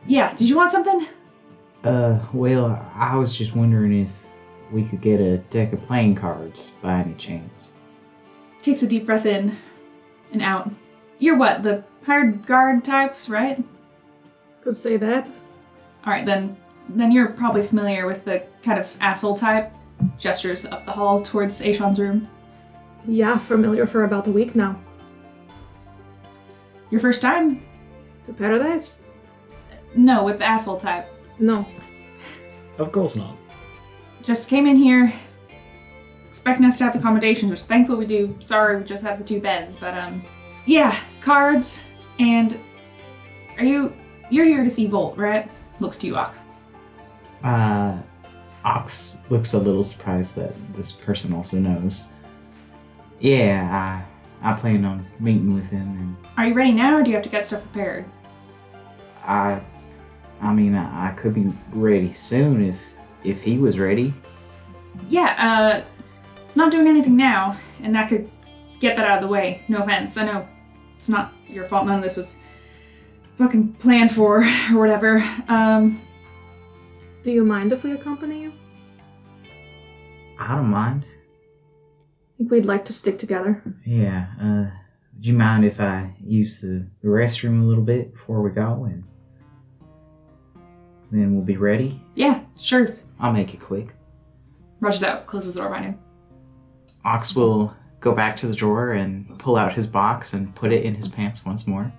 Yeah, did you want something? Well, I was just wondering if we could get a deck of playing cards by any chance. Takes a deep breath in and out. You're what, the hired guard types, right? Could say that. Alright, then you're probably familiar with the kind of asshole type. Gestures up the hall towards Aishan's room. Yeah, familiar for about a week now. Your first time? To Paradise? No, with the asshole type. No. Of course not. Just came in here expecting us to have accommodations, which thankfully we do. Sorry, we just have the 2 beds, but yeah, cards, and you're here to see Volt, right? Looks to you, Ox. Ox looks a little surprised that this person also knows. Yeah, I plan on meeting with him, and Are you ready now, or do you have to get stuff prepared? I could be ready soon if he was ready. Yeah, it's not doing anything now, and that could get that out of the way. No offense, I know it's not your fault, none of this was fucking planned for, or whatever. Do you mind if we accompany you? I don't mind. I think we'd like to stick together. Yeah, would you mind if I use the restroom a little bit before we go, and then we'll be ready? Yeah, sure. I'll make it quick. Rushes out, closes the door behind him. Ox will go back to the drawer and pull out his box and put it in his pants once more.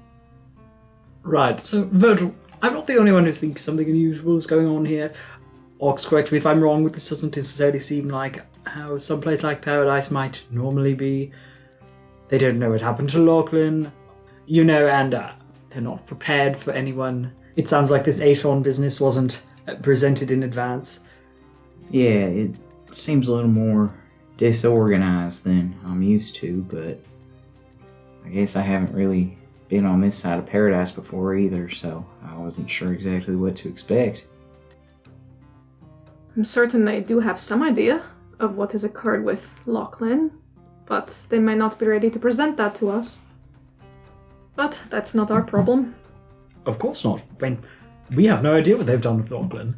Right, so Virgil, I'm not the only one who thinks something unusual is going on here. Ox, correct me if I'm wrong, but this doesn't necessarily seem like how someplace like Paradise might normally be. They don't know what happened to Lachlan, and they're not prepared for anyone. It sounds like this Aishon business wasn't presented in advance. Yeah, it seems a little more disorganized than I'm used to, but I guess I haven't really been on this side of Paradise before either, so I wasn't sure exactly what to expect. I'm certain they do have some idea of what has occurred with Lachlan, but they might not be ready to present that to us. But that's not our problem. Of course not. I mean, we have no idea what they've done with Lachlan.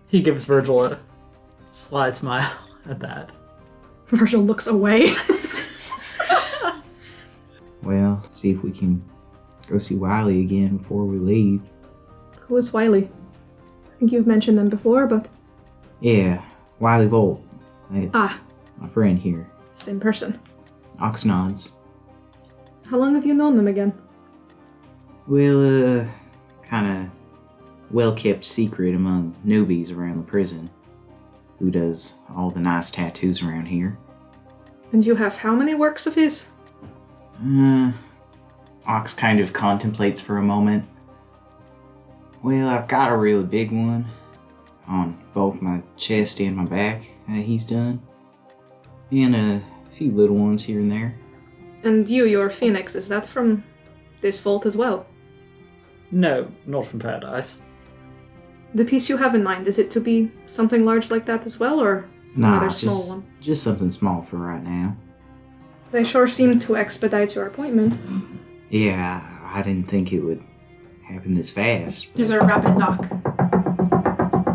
He gives Virgil a sly smile at that. Virgil looks away. Well, see if we can go see Wiley again before we leave. Who is Wiley? I think you've mentioned them before, but... Yeah, Wiley Volt. It's my friend here. Same person. Ox nods. How long have you known them again? Well, kinda well-kept secret among newbies around the prison. Who does all the nice tattoos around here. And you have how many works of his? Ox kind of contemplates for a moment. Well, I've got a really big one on both my chest and my back that he's done. And a few little ones here and there. And your phoenix, is that from this vault as well? No, not from Paradise. The piece you have in mind, is it to be something large like that as well, or another small one? Just something small for right now. They sure seem to expedite your appointment. Yeah, I didn't think it would happen this fast. But There's a rapid knock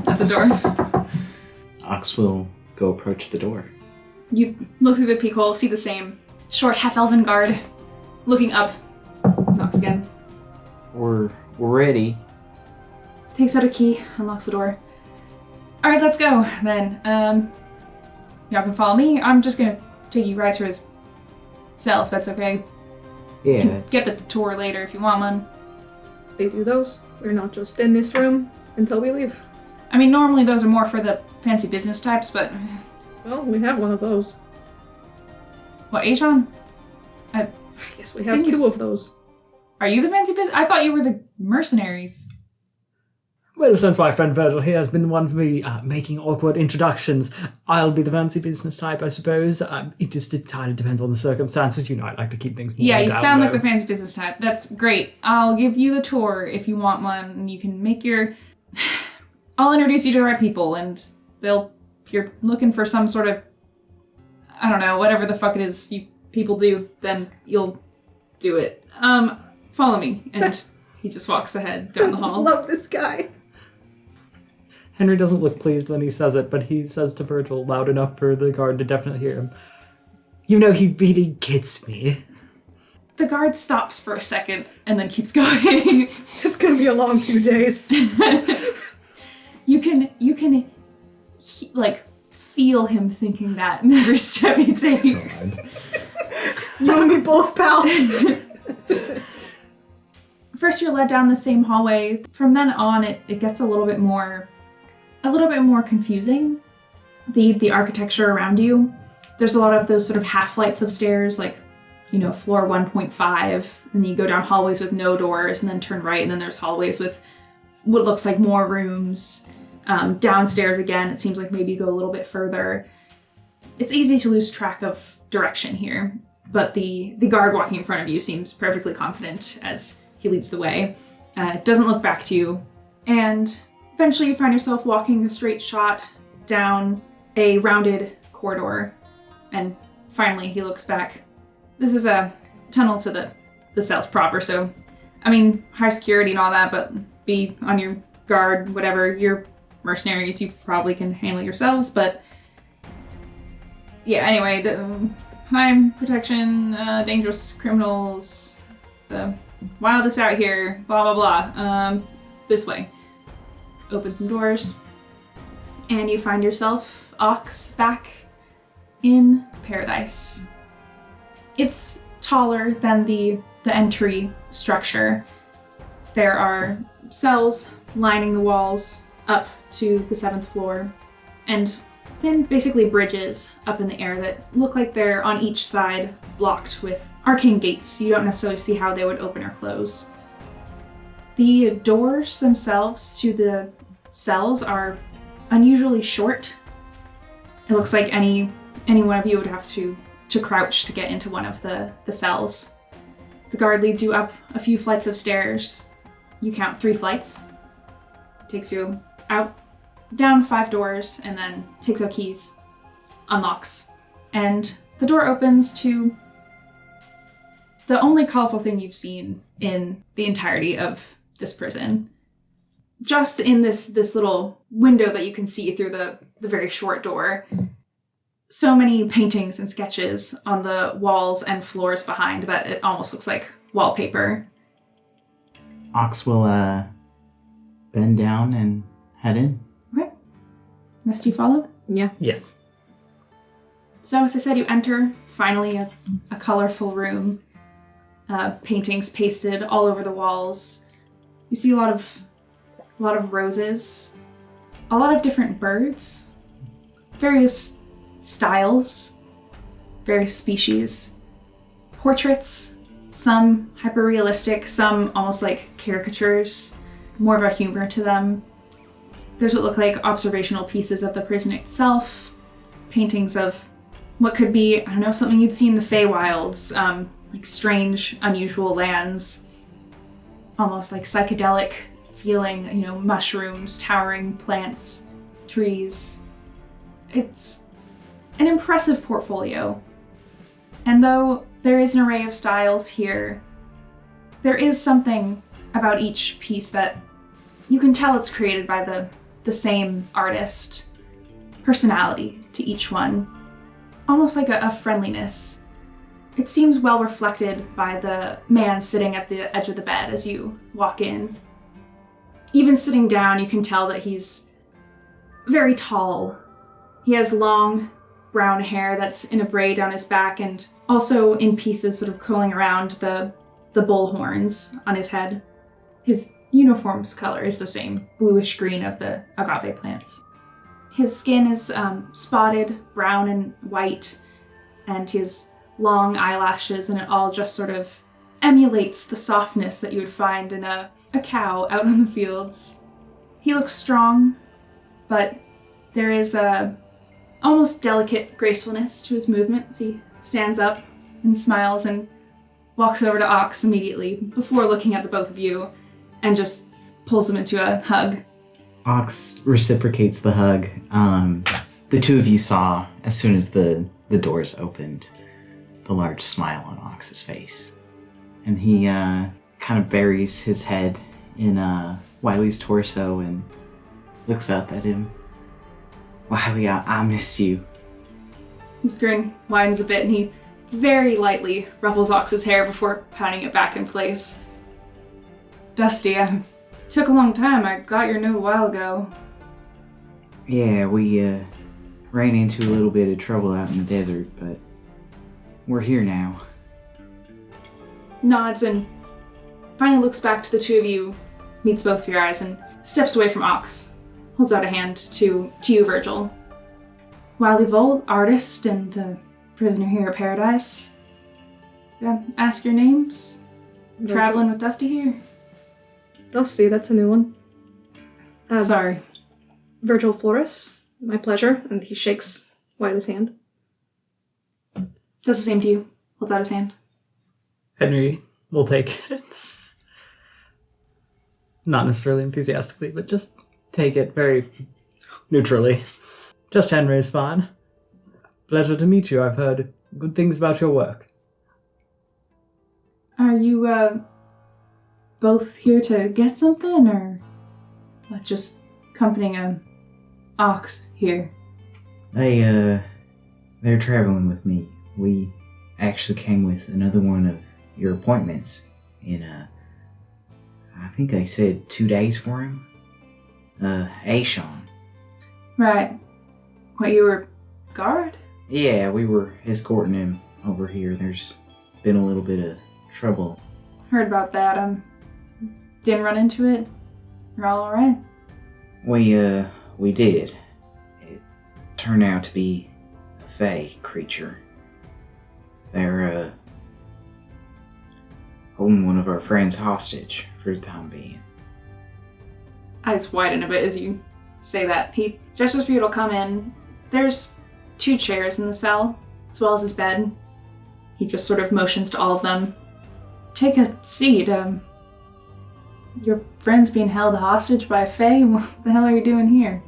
at the door. Ox will go approach the door. You look through the peephole, see the same short half-elven guard looking up. Knocks again. We're ready. Takes out a key, unlocks the door. Alright, let's go then. Y'all can follow me. I'm just gonna take you right to his cell if that's okay. Yeah. Get the tour later if you want one. They do those. We're not just in this room until we leave. I mean, normally those are more for the fancy business types, but... Well, we have one of those. What, Ajon? I guess we have two of those. Are you the fancy business? I thought you were the mercenaries. Well, since my friend Virgil here has been the one for me making awkward introductions, I'll be the fancy business type, I suppose. It just entirely depends on the circumstances. You know, I like to keep things more Yeah, you down sound low. like the fancy business type. That's great. I'll give you the tour if you want one, and you can make your... I'll introduce you to the right people, and they'll... If you're looking for some sort of... I don't know, whatever the fuck it is you people do, then you'll do it. Follow me. And he just walks ahead down the hall. Love this guy. Henry doesn't look pleased when he says it, but he says to Virgil loud enough for the guard to definitely hear him. You know, he really gets me. The guard stops for a second and then keeps going. It's gonna be a long 2 days. You can feel him thinking that in every step he takes. You and me both, pal. First, you're led down the same hallway. From then on, it gets a little bit more confusing. The architecture around you. There's a lot of those sort of half flights of stairs, like, you know, floor 1.5, and then you go down hallways with no doors, and then turn right, and then there's hallways with what looks like more rooms. Downstairs again, it seems like maybe you go a little bit further. It's easy to lose track of direction here, but the guard walking in front of you seems perfectly confident as he leads the way. Doesn't look back to you, and eventually you find yourself walking a straight shot down a rounded corridor, and finally he looks back. This is a tunnel to the cells proper, so, I mean, high security and all that, but be on your guard, whatever. You're mercenaries, you probably can handle yourselves, but yeah, anyway, crime protection, dangerous criminals, the wildest out here, blah blah blah. This way. Open some doors, and you find yourself, Ox, back in Paradise. It's taller than the entry structure. There are cells lining the walls up to the 7th floor, and thin, basically bridges up in the air that look like they're on each side blocked with arcane gates. You don't necessarily see how they would open or close. The doors themselves to the cells are unusually short. It looks like any one of you would have to crouch to get into one of the cells. The guard leads you up a few flights of stairs. You count 3 flights. Takes you out, down 5 doors, and then takes out keys. unlocks, and the door opens to the only colorful thing you've seen in the entirety of this prison. Just in this little window that you can see through the very short door, so many paintings and sketches on the walls and floors behind that it almost looks like wallpaper. Ox will bend down and head in. Okay. Rest you follow? Yeah. Yes. So as I said, you enter finally a colorful room. Paintings pasted all over the walls. You see a lot of roses, a lot of different birds, various styles, various species, portraits, some hyper-realistic, some almost like caricatures, more of a humor to them. There's what look like observational pieces of the prison itself, paintings of what could be, I don't know, something you'd see in the Feywilds, like strange, unusual lands, almost like psychedelic feeling, mushrooms, towering plants, trees. It's an impressive portfolio. And though there is an array of styles here, there is something about each piece that you can tell it's created by the same artist. Personality to each one. Almost like a friendliness. It seems well reflected by the man sitting at the edge of the bed as you walk in. Even sitting down, you can tell that he's very tall. He has long brown hair that's in a braid down his back and also in pieces sort of curling around the bull horns on his head. His uniform's color is the same, bluish green of the agave plants. His skin is spotted brown and white, and he has long eyelashes, and it all just sort of emulates the softness that you would find in a cow out on the fields. He looks strong, but there is a almost delicate gracefulness to his movement as he stands up and smiles and walks over to Ox immediately before looking at the both of you and just pulls him into a hug. Ox reciprocates the hug. The two of you saw, as soon as the doors opened, the large smile on Ox's face. And he kind of buries his head in Wiley's torso and looks up at him. Wiley, I missed you. His grin widens a bit and he very lightly ruffles Ox's hair before patting it back in place. Dusty, took a long time. I got your note a while ago. Yeah, we ran into a little bit of trouble out in the desert, but we're here now. Nods and finally looks back to the two of you, meets both of your eyes, and steps away from Ox. Holds out a hand to you, Virgil. Wiley Volt, artist and prisoner here at Paradise. Ask your names. Virgil. Traveling with Dusty here. Dusty, that's a new one. Sorry. Virgil Flores, my pleasure. And he shakes Wiley's hand. Does the same to you. Holds out his hand. Henry will take it. Not necessarily enthusiastically, but just take it very neutrally. Just Henry is fine. Pleasure to meet you. I've heard good things about your work. Are you, both here to get something, or just accompanying Ox here? They're traveling with me. We actually came with another one of your appointments in, I think they said 2 days for him. Aishon. Right. What, you were guard? Yeah, we were escorting him over here. There's been a little bit of trouble. Heard about that. Didn't run into it? You're all alright? We did. It turned out to be a fae creature. They're, holding one of our friends hostage for the time being. Eyes widen a bit as you say that. He gestures for you to come in. There's 2 chairs in the cell, as well as his bed. He just sort of motions to all of them. Take a seat. Your friend's being held hostage by a fae? What the hell are you doing here?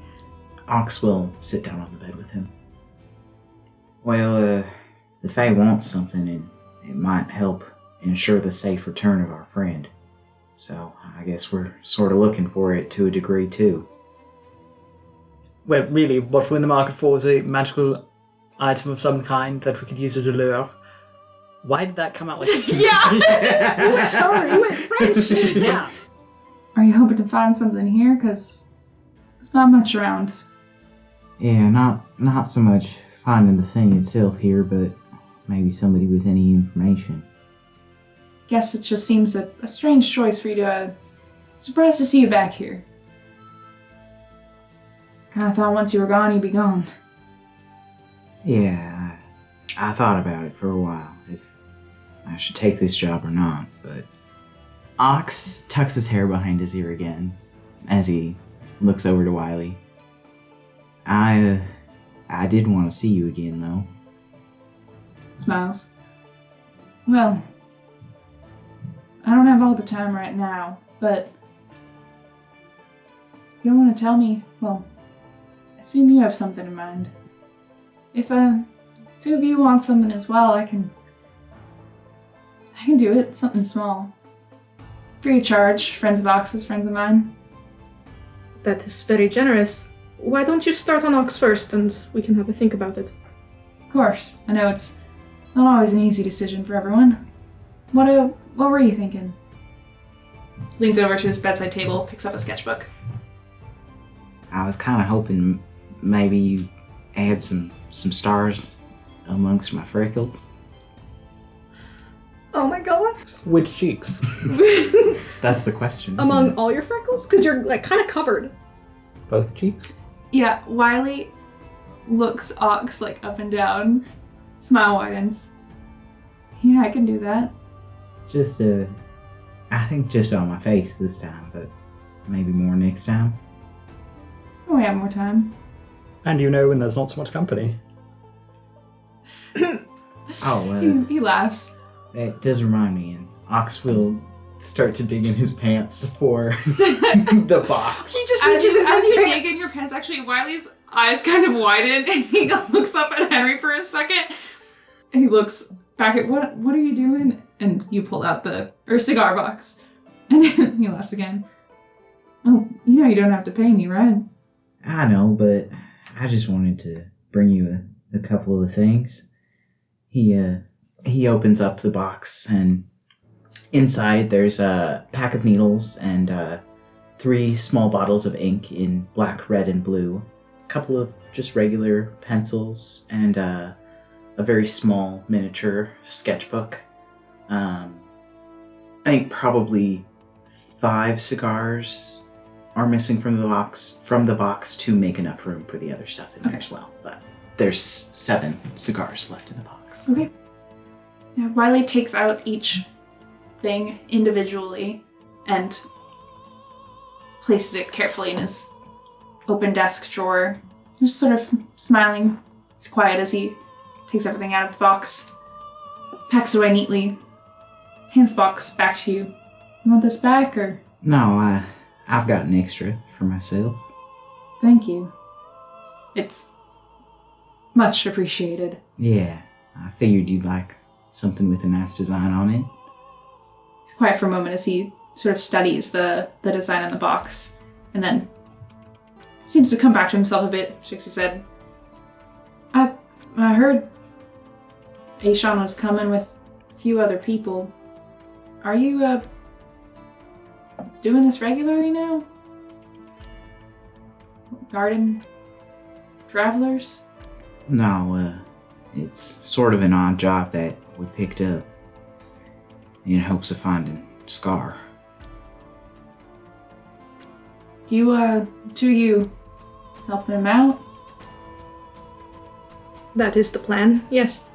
Ox will sit down on the bed with him. Well, the Fae wants something, and it might help ensure the safe return of our friend. So I guess we're sort of looking for it to a degree, too. Well, really, what we're in the market for is a magical item of some kind that we could use as a lure. Why did that come out like... Yeah! Sorry, you went French. Yeah. Are you hoping to find something here? Because there's not much around. Yeah, not so much finding the thing itself here, but maybe somebody with any information. Guess it just seems a strange choice for you to... surprised to see you back here. Kinda thought once you were gone, you'd be gone. Yeah, I thought about it for a while, if I should take this job or not, but... Ox tucks his hair behind his ear again, as he looks over to Wiley. I did want to see you again, though. Smiles. Well, I don't have all the time right now, but if you don't want to tell me, well, I assume you have something in mind. If two of you want something as well, I can do it. Something small. Free of charge. Friends of Ox's, friends of mine. That is very generous. Why don't you start on Ox first, and we can have a think about it? Of course. I know it's not always an easy decision for everyone. What were you thinking? Leans over to his bedside table, picks up a sketchbook. I was kind of hoping maybe you add some stars amongst my freckles. Oh my god. Which cheeks? That's the question. isn't Among it? all your freckles? Because you're like kind of covered. Both cheeks? Yeah, Wiley looks Ox like up and down. Smile widens. Yeah, I can do that. Just, I think just on my face this time, but maybe more next time. We have more time. And you know when there's not so much company. Oh, He laughs. that does remind me, and Ox will start to dig in his pants for the box. He just As reaches you, into as his you pants. dig in your pants, actually, Wiley's eyes kind of widen and he looks up at Henry for a second. And he looks back at, what are you doing? And you pull out the cigar box. And he laughs again. Oh, you know you don't have to pay me, right? I know, but I just wanted to bring you a couple of things. He opens up the box, and inside there's a pack of needles and 3 small bottles of ink in black, red, and blue. A couple of just regular pencils and a very small miniature sketchbook. I think probably 5 cigars are missing from the box to make enough room for the other stuff in there as well. But there's 7 cigars left in the box. Okay. Yeah, Wiley takes out each thing individually and places it carefully in his open desk drawer. Just sort of smiling. He's quiet as he takes everything out of the box, packs it away neatly, hands the box back to you. You want this back, or? No, I've got an extra for myself. Thank you. It's much appreciated. Yeah, I figured you'd like something with a nice design on it. He's quiet for a moment as he sort of studies the design on the box, and then seems to come back to himself a bit, shakes his head. I heard Aishan was coming with a few other people. Are you, doing this regularly now? Garden travelers? No, it's sort of an odd job that we picked up in hopes of finding Scar. Do you, two of you helping him out? That is the plan, yes.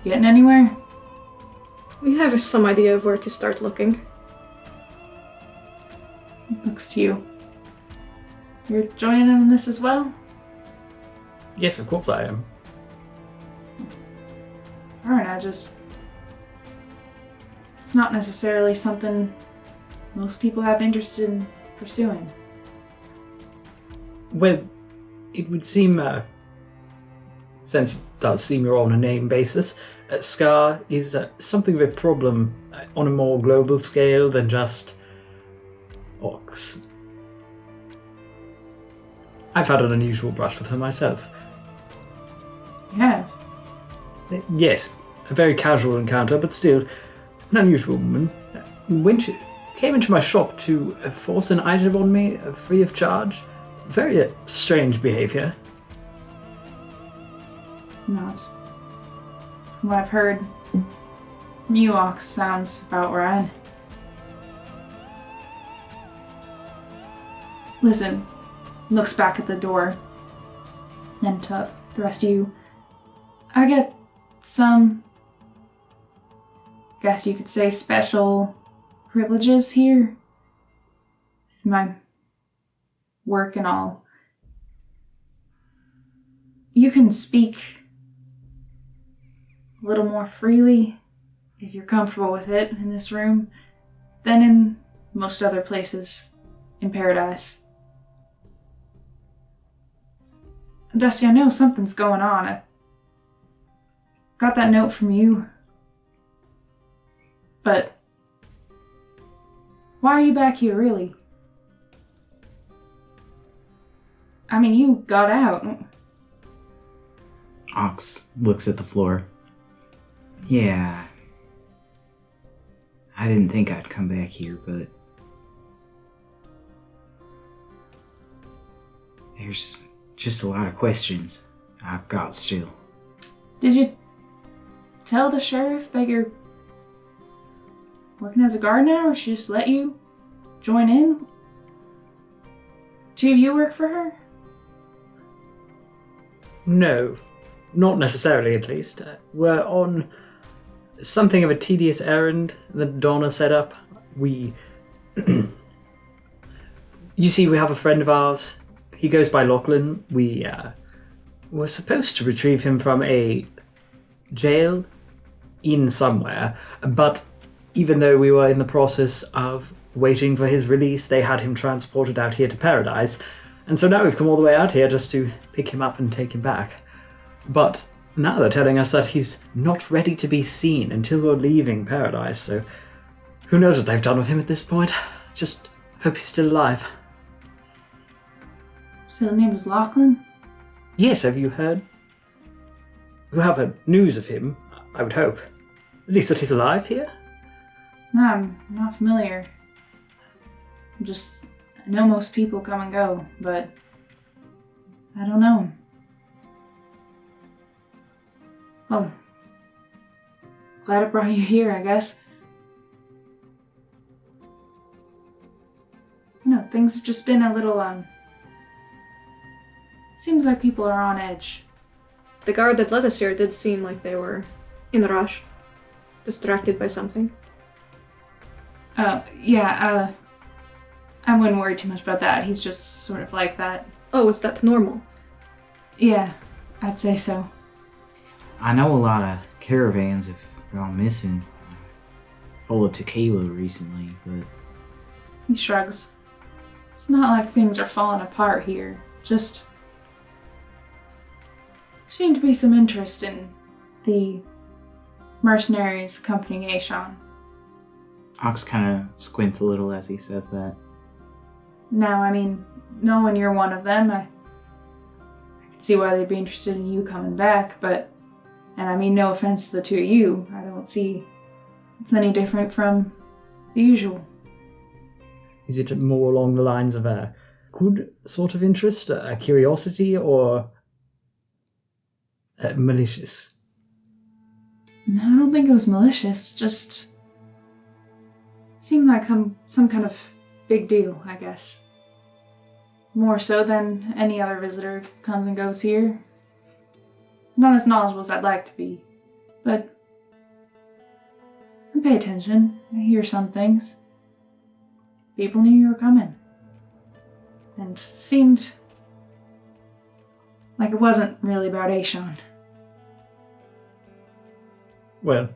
Getting anywhere? We have some idea of where to start looking. Looks to you. You're joining in on this as well? Yes, of course I am. Alright, it's not necessarily something most people have interest in pursuing. Well, it would seem since it does seem you're on a name basis, Scar is something of a problem on a more global scale than just orcs. I've had an unusual brush with her myself. Yeah. Yes, a very casual encounter, but still an unusual woman. When she came into my shop to force an item on me free of charge, very strange behavior. No, it's from what I've heard. New Ox sounds about right. Listen, looks back at the door, then to the rest of you. I get some, guess you could say, special privileges here with my work and all. You can speak a little more freely, if you're comfortable with it, in this room than in most other places in Paradise. Dusty, I know something's going on. I got that note from you. But why are you back here, really? I mean, you got out. Ox looks at the floor. Yeah. I didn't think I'd come back here, but there's just a lot of questions I've got still. Did you tell the sheriff that you're working as a guard now, or she just let you join in? Two of you work for her? No, not necessarily at least. We're on something of a tedious errand that Donna set up. You see, we have a friend of ours. He goes by Lachlan. We were supposed to retrieve him from a jail in somewhere, but even though we were in the process of waiting for his release, they had him transported out here to Paradise, and so now we've come all the way out here just to pick him up and take him back. But now they're telling us that he's not ready to be seen until we're leaving Paradise, so who knows what they've done with him at this point. Just hope he's still alive. So the name is Lachlan? Yes, have you heard? We have news of him, I would hope. At least that he's alive here? No, I'm not familiar. I know most people come and go, but I don't know him. Well, glad I brought you here, I guess. No, things have just been a little, seems like people are on edge. The guard that led us here did seem like they were in a rush, distracted by something. Yeah, I wouldn't worry too much about that. He's just sort of like that. Oh, is that normal? Yeah, I'd say so. I know a lot of caravans have gone missing. I followed Tequila recently, but He shrugs. It's not like things are falling apart here. Just there seemed to be some interest in the mercenaries accompanying Aishan. Ox kind of squints a little as he says that. Now, I mean, knowing you're one of them, I could see why they'd be interested in you coming back, but, and I mean no offense to the two of you, I don't see it's any different from the usual. Is it more along the lines of a good sort of interest, a curiosity, or malicious? No, I don't think it was malicious, just seemed like some kind of big deal, I guess. More so than any other visitor comes and goes here. Not as knowledgeable as I'd like to be, but I pay attention. I hear some things. People knew you were coming. And seemed like it wasn't really about Aishan. Well,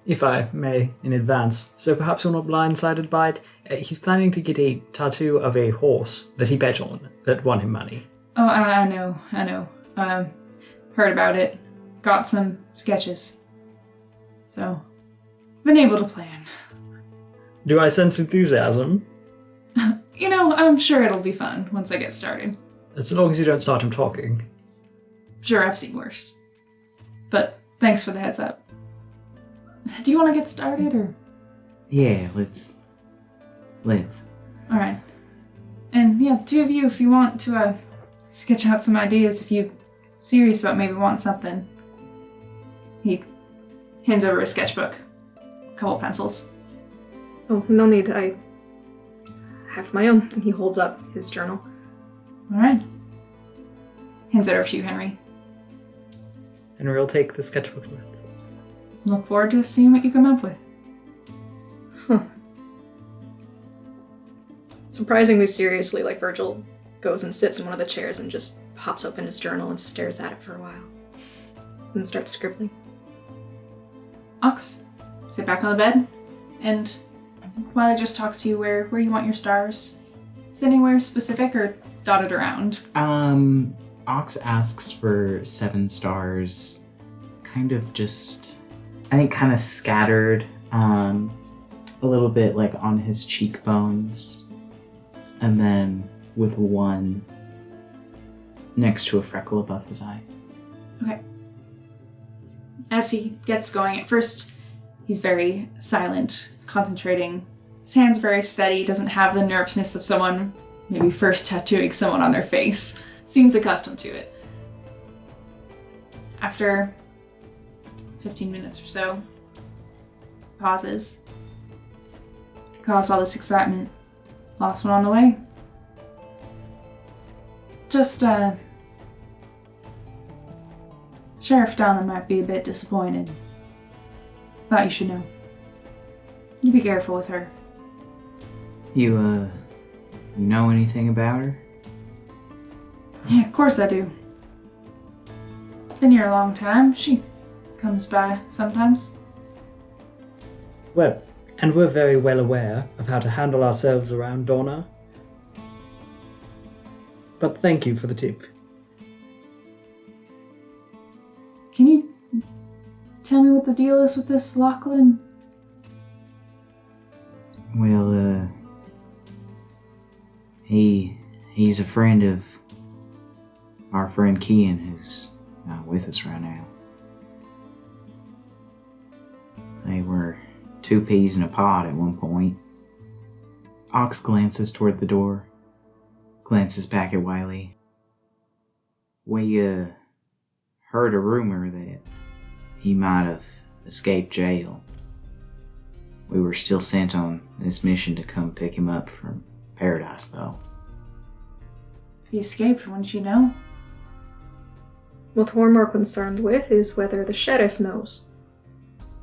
if I may, in advance, so perhaps you're not blindsided by it. He's planning to get a tattoo of a horse that he bet on, that won him money. Oh, I know. heard about it, got some sketches. So, been able to plan. Do I sense enthusiasm? You know, I'm sure it'll be fun once I get started. As long as you don't start him talking. Sure, I've seen worse. But thanks for the heads up. Do you want to get started, or? Yeah, let's. Alright. And yeah, two of you, if you want to sketch out some ideas, if you're serious about maybe wanting something. He hands over a sketchbook, a couple pencils. Oh, no need. I have my own. And he holds up his journal. Alright. Hands it over to you, Henry. Henry will take the sketchbook and pencils. Look forward to seeing what you come up with. Huh. Surprisingly seriously, like Virgil goes and sits in one of the chairs and just pops open his journal and stares at it for a while. And then starts scribbling. Ox, sit back on the bed, and while I just talk to you where you want your stars. Is it anywhere specific or dotted around? Ox asks for 7 stars, kind of just, I think kind of scattered, a little bit like on his cheekbones, and then with 1 next to a freckle above his eye. Okay. As he gets going, at first he's very silent, concentrating. His hand's very steady, doesn't have the nervousness of someone maybe first tattooing someone on their face. Seems accustomed to it. After 15 minutes or so, pauses. Caused all this excitement. Lost one on the way. Just, Sheriff Donna might be a bit disappointed. Thought you should know. You be careful with her. You know anything about her? Yeah, of course I do. Been here a long time. She comes by sometimes. Well, and we're very well aware of how to handle ourselves around Donna. But thank you for the tip. Can you tell me what the deal is with this Lachlan? Well, he's a friend of our friend Kian, who's not with us right now. They were 2 peas in a pod at one point. Ox glances toward the door, glances back at Wiley. We, heard a rumor that he might have escaped jail. We were still sent on this mission to come pick him up from Paradise, though. If he escaped, wouldn't you know? What we're more concerned with is whether the sheriff knows.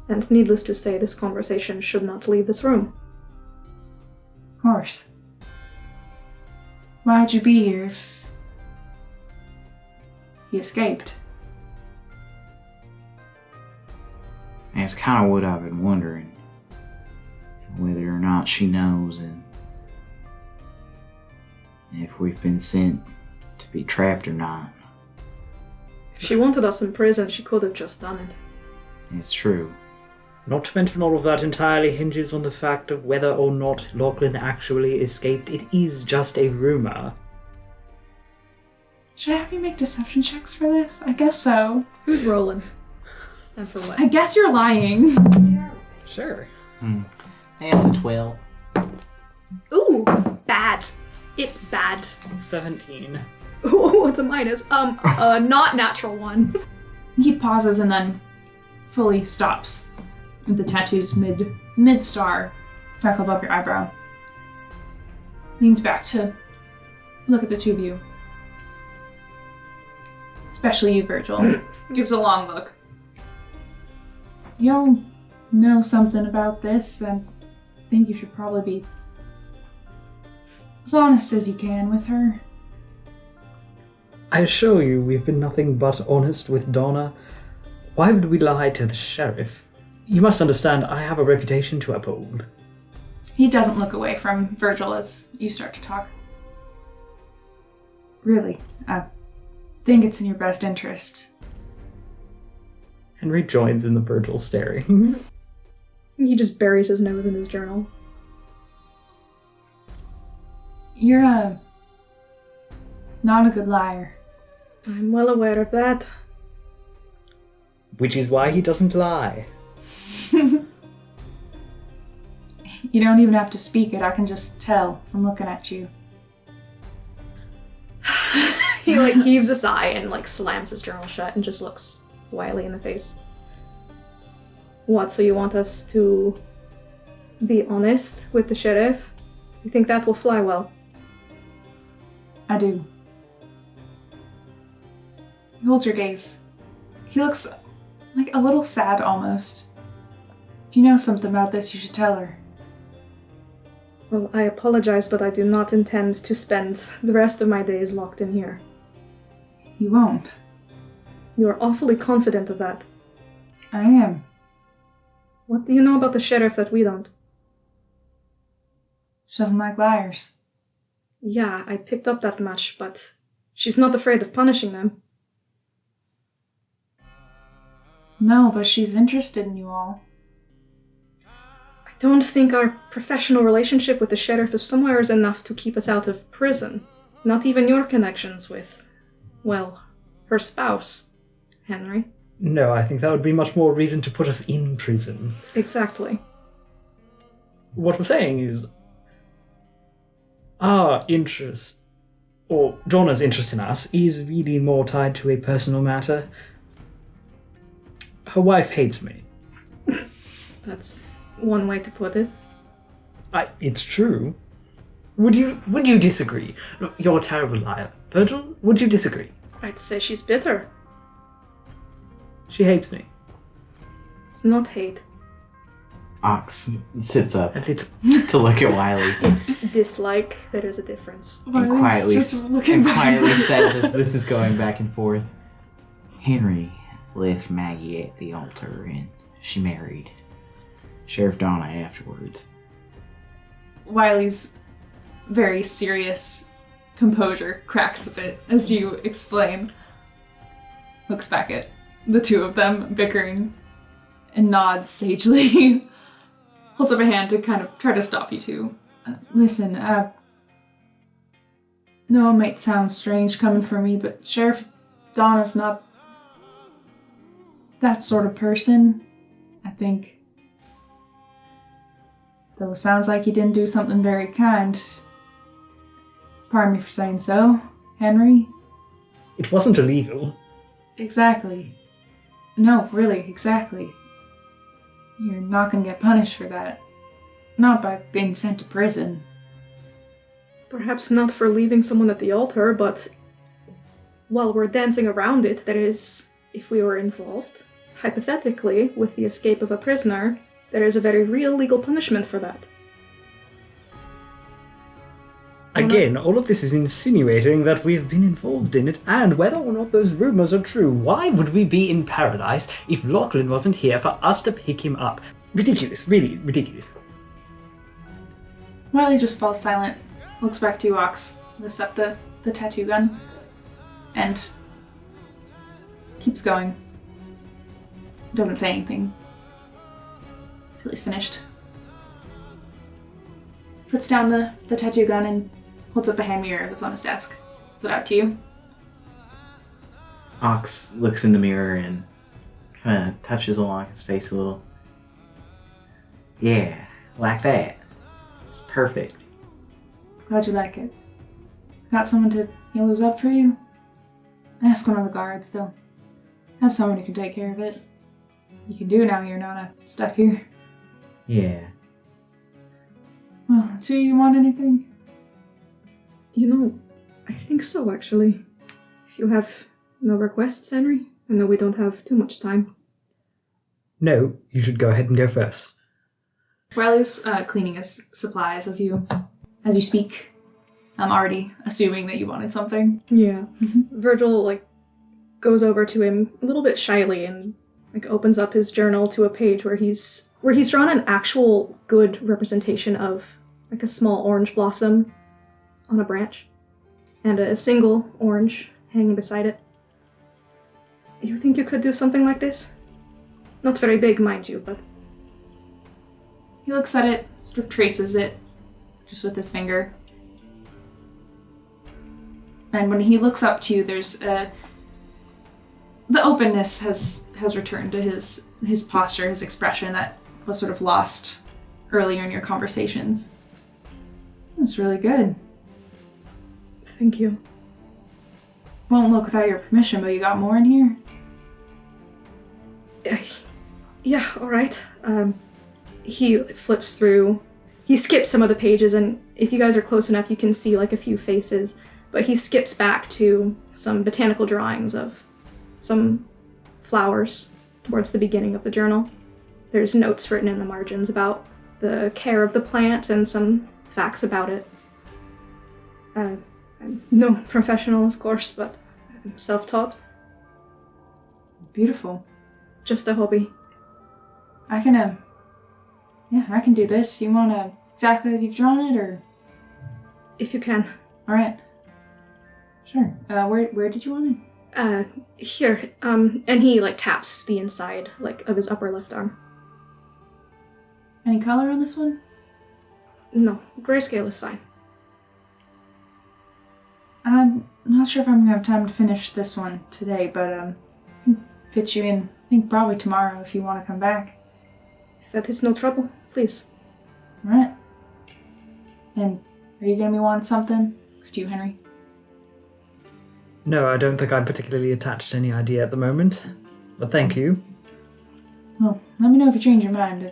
And needless to say, this conversation should not leave this room. Of course. Why would you be here if he escaped? That's kind of what I've been wondering. Whether or not she knows, and if we've been sent to be trapped or not. If she wanted us in prison, she could have just done it. It's true. Not to mention all of that entirely hinges on the fact of whether or not Lachlan actually escaped. It is just a rumor. Should I have you make deception checks for this? I guess so. Who's rolling? And for what? I guess you're lying. Sure. That's a 12. Ooh, bad. It's bad. 17. Ooh, it's a minus. Not natural 1. He pauses and then fully stops. With the tattoos mid-star, freckle above your eyebrow. Leans back to look at the 2 of you. Especially you, Virgil. Gives a long look. Y'all know something about this, and I think you should probably be as honest as you can with her. I assure you, we've been nothing but honest with Donna. Why would we lie to the sheriff? You must understand, I have a reputation to uphold. He doesn't look away from Virgil as you start to talk. Really, I think it's in your best interest. Henry joins in the Virgil staring. He just buries his nose in his journal. You're not a good liar. I'm well aware of that. Which is why he doesn't lie. You don't even have to speak it, I can just tell from looking at you. He heaves a sigh and slams his journal shut and just looks Wiley in the face. What, so you want us to be honest with the sheriff? You think that will fly well? I do. Hold your gaze. He looks a little sad almost. If you know something about this, you should tell her. Well, I apologize, but I do not intend to spend the rest of my days locked in here. You won't. You are awfully confident of that. I am. What do you know about the sheriff that we don't? She doesn't like liars. Yeah, I picked up that much, but she's not afraid of punishing them. No, but she's interested in you all. I don't think our professional relationship with the sheriff of somewhere is enough to keep us out of prison. Not even your connections with, well, her spouse, Henry. No, I think that would be much more reason to put us in prison. Exactly. What we're saying is our interest, or Donna's interest in us, is really more tied to a personal matter. Her wife hates me. That's one way to put it. It's true. Would you disagree? Look, you're a terrible liar. Virgil, would you disagree? I'd say she's bitter. She hates me. It's not hate. Ox sits up A little. to look at Wiley It's dislike. There is a difference. and quietly says as this is going back and forth. Henry left Maggie at the altar and she married Sheriff Donna afterwards. Wiley's very serious composure cracks a bit as you explain. Looks back at the two of them bickering and nods sagely. Holds up a hand to kind of try to stop you two. Listen, no, it might sound strange coming from me, but Sheriff Donna's not that sort of person, I think. Though it sounds like he didn't do something very kind. Pardon me for saying so, Henry. It wasn't illegal. Exactly. No, really, exactly. You're not gonna get punished for that. Not by being sent to prison. Perhaps not for leaving someone at the altar, but while we're dancing around it, that is, if we were involved, hypothetically, with the escape of a prisoner, there is a very real legal punishment for that. Again, all of this is insinuating that we've been involved in it, and whether or not those rumors are true, why would we be in Paradise if Lachlan wasn't here for us to pick him up? Ridiculous, really ridiculous. Wiley just falls silent, looks back to you, Ox, lifts up the tattoo gun, and keeps going. Doesn't say anything till he's finished. Puts down the tattoo gun and holds up a hand mirror that's on his desk. Is it out to you? Ox looks in the mirror and kind of touches along his face a little. Yeah, like that. It's perfect. Glad you like it. Got someone to use up for you? Ask one of the guards. They'll have someone who can take care of it. You can do now you're not stuck here. Yeah. Well, do you want anything? You know, I think so, actually. If you have no requests, Henry, I know we don't have too much time. No, you should go ahead and go first. Riley's cleaning his supplies as you speak. I'm already assuming that you wanted something. Yeah. Virgil, goes over to him a little bit shyly and, opens up his journal to a page where he's drawn an actual good representation of, a small orange blossom on a branch. And a single orange hanging beside it. You think you could do something like this? Not very big, mind you, but He looks at it, sort of traces it, just with his finger. And when he looks up to you, there's the openness has returned to his posture, his expression that was sort of lost earlier in your conversations. That's really good. thank you. Won't look without your permission, but you got more in here? Yeah, alright. He flips through. He skips some of the pages, and if you guys are close enough, you can see like a few faces. But he skips back to some botanical drawings of some flowers towards the beginning of the journal. There's notes written in the margins about the care of the plant and some facts about it. I'm no professional, of course, but I'm self-taught. Beautiful. Just a hobby. I can do this. You wanna exactly as you've drawn it, or? If you can. Alright. Sure. Where did you want it? Here. And he, like, taps the inside, like, of his upper left arm. Any color on this one? No, grayscale is fine. I'm not sure if I'm gonna have time to finish this one today, but I can fit you in, I think probably tomorrow if you want to come back. If that is no trouble, please. Alright. And are you gonna be wanting something? It's to you, Henry. No, I don't think I'm particularly attached to any idea at the moment. But thank you. Well, let me know if you change your mind.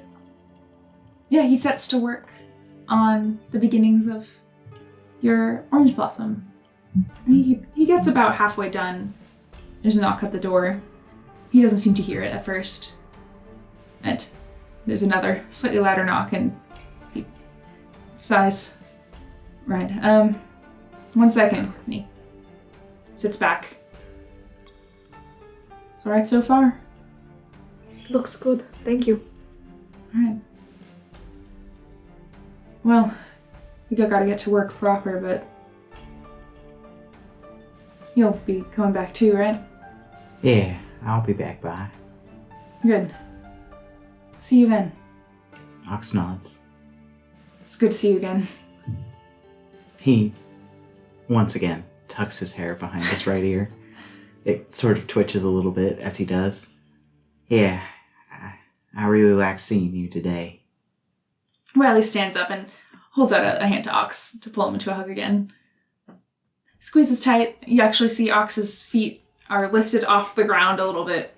Yeah, he sets to work on the beginnings of your orange blossom. He gets about halfway done. There's a knock at the door. He doesn't seem to hear it at first. And there's another slightly louder knock, and he sighs. Right, 1 second. And he sits back. It's alright so far? It looks good, thank you. Alright. Well, we do gotta get to work proper, but you'll be coming back too, right? Yeah, I'll be back by. Good. See you then. Ox nods. It's good to see you again. He, once again, tucks his hair behind his right ear. It sort of twitches a little bit as he does. Yeah, I really liked seeing you today. Well, he stands up and holds out a hand to Ox to pull him into a hug again. Squeezes tight. You actually see Ox's feet are lifted off the ground a little bit.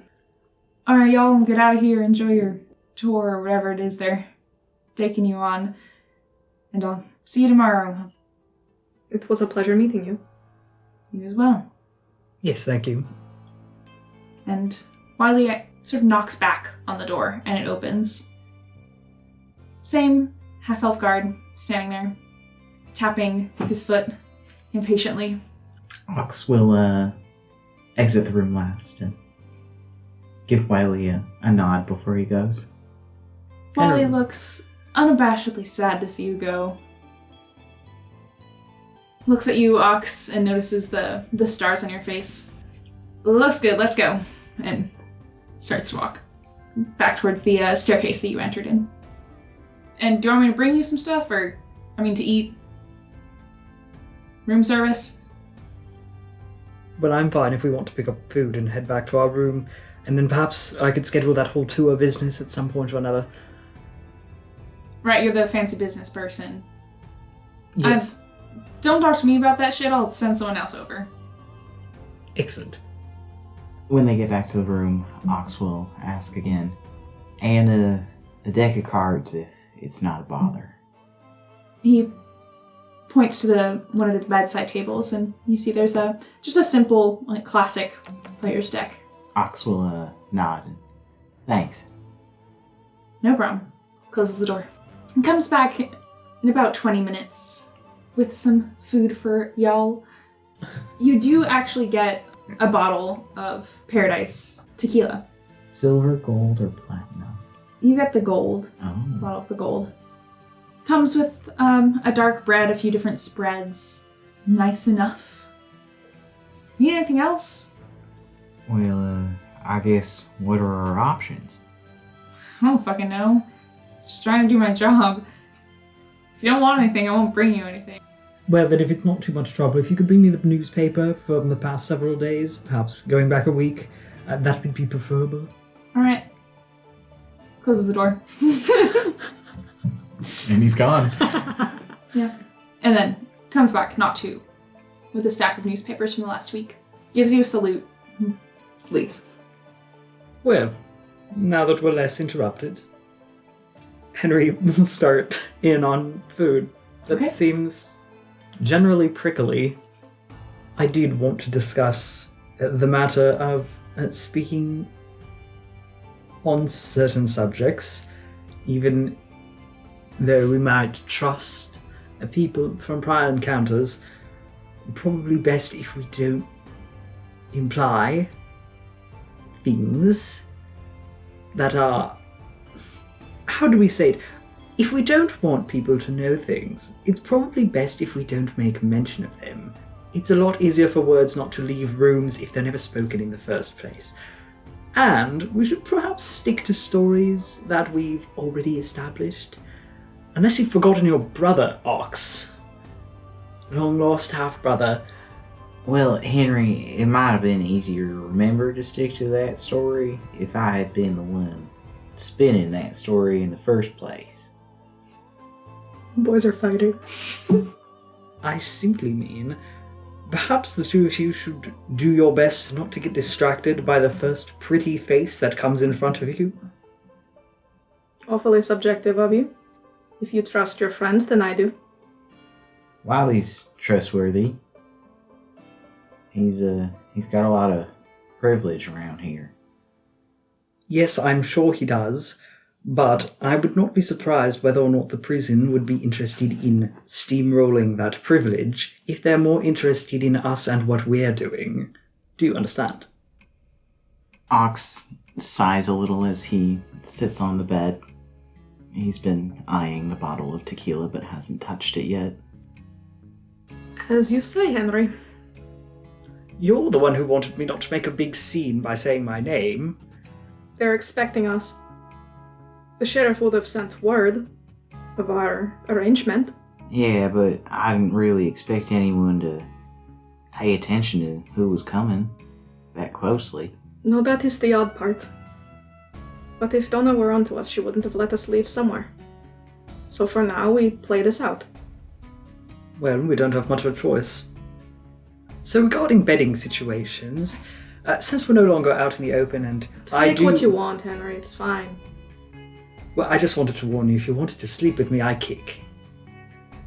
Alright, y'all, get out of here. Enjoy your tour or whatever it is they're taking you on. And I'll see you tomorrow. It was a pleasure meeting you. You as well. Yes, thank you. And Wiley sort of knocks back on the door, and it opens. Same half-elf guard standing there, tapping his foot impatiently. Ox will exit the room last and give Wiley a nod before he goes. Wiley looks unabashedly sad to see you go. Looks at you, Ox, and notices the stars on your face. Looks good, let's go. And starts to walk back towards the staircase that you entered in. And do you want me to bring you some stuff, or, to eat? Room service? But I'm fine if we want to pick up food and head back to our room, and then perhaps I could schedule that whole tour business at some point or another. Right, you're the fancy business person. Yes. Don't talk to me about that shit, I'll send someone else over. Excellent. When they get back to the room, Ox will ask again, and a deck of cards if it's not a bother. He points to one of the bedside tables, and you see there's just a simple, classic player's deck. Ox will nod and thanks. No problem. Closes the door. And comes back in about 20 minutes with some food for y'all. You do actually get a bottle of Paradise tequila. Silver, gold, or platinum? You get the gold. Oh. Bottle of the gold. Comes with a dark bread, a few different spreads. Nice enough. Need anything else? Well, I guess what are our options? don't fucking know. Just trying to do my job. If you don't want anything, I won't bring you anything. Well, then if it's not too much trouble, if you could bring me the newspaper from the past several days, perhaps going back a week, that would be preferable. Alright. Closes the door. And he's gone. Yeah. And then comes back, not two, with a stack of newspapers from the last week. Gives you a salute. Leaves. Well, now that we're less interrupted, Henry will start in on food that Okay. seems generally prickly. I did want to discuss the matter of speaking on certain subjects, even though we might trust people from prior encounters. Probably best if we don't imply things that are... How do we say it? If we don't want people to know things, it's probably best if we don't make mention of them. It's a lot easier for words not to leave rooms if they're never spoken in the first place. And we should perhaps stick to stories that we've already established. Unless you've forgotten your brother, Ox. Long-lost half-brother. Well, Henry, it might have been easier to remember to stick to that story if I had been the one spinning that story in the first place. Boys are fighting. I simply mean, perhaps the two of you should do your best not to get distracted by the first pretty face that comes in front of you. Awfully subjective of you. If you trust your friend, then I do. Wiley's trustworthy. He's got a lot of privilege around here. Yes, I'm sure he does, but I would not be surprised whether or not the prison would be interested in steamrolling that privilege if they're more interested in us and what we're doing. Do you understand? Ox sighs a little as he sits on the bed. He's been eyeing the bottle of tequila but hasn't touched it yet. As you say, Henry. You're the one who wanted me not to make a big scene by saying my name. They're expecting us. The sheriff would have sent word of our arrangement. Yeah, but I didn't really expect anyone to pay attention to who was coming that closely. No, that is the odd part. But if Donna were onto us, she wouldn't have let us leave somewhere. So for now, we play this out. Well, we don't have much of a choice. So regarding bedding situations, since we're no longer out in the open and Take what you want, Henry, it's fine. Well, I just wanted to warn you, if you wanted to sleep with me, I kick.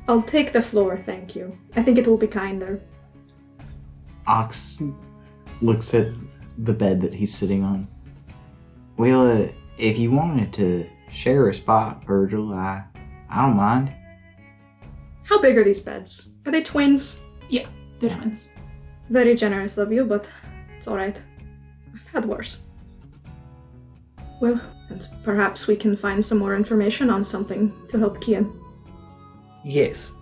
I'll take the floor, thank you. I think it will be kinder. Ox looks at the bed that he's sitting on. Well, if you wanted to share a spot, Virgil, I don't mind. How big are these beds? Are they twins? Yeah, they're twins. Very generous of you, but it's alright. I've had worse. Well, and perhaps we can find some more information on something to help Kian. Yes,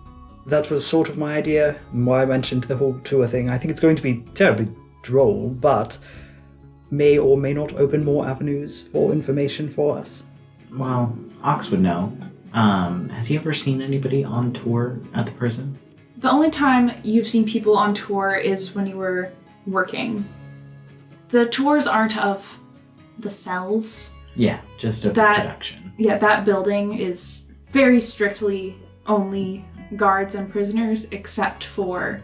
that was sort of my idea, and why I mentioned the whole tour thing. I think it's going to be terribly droll, but may or may not open more avenues for information for us. Well, Ox would know. Has he ever seen anybody on tour at the prison? The only time you've seen people on tour is when you were working. The tours aren't of the cells. Yeah, just of the production. Yeah, that building is very strictly only guards and prisoners, except for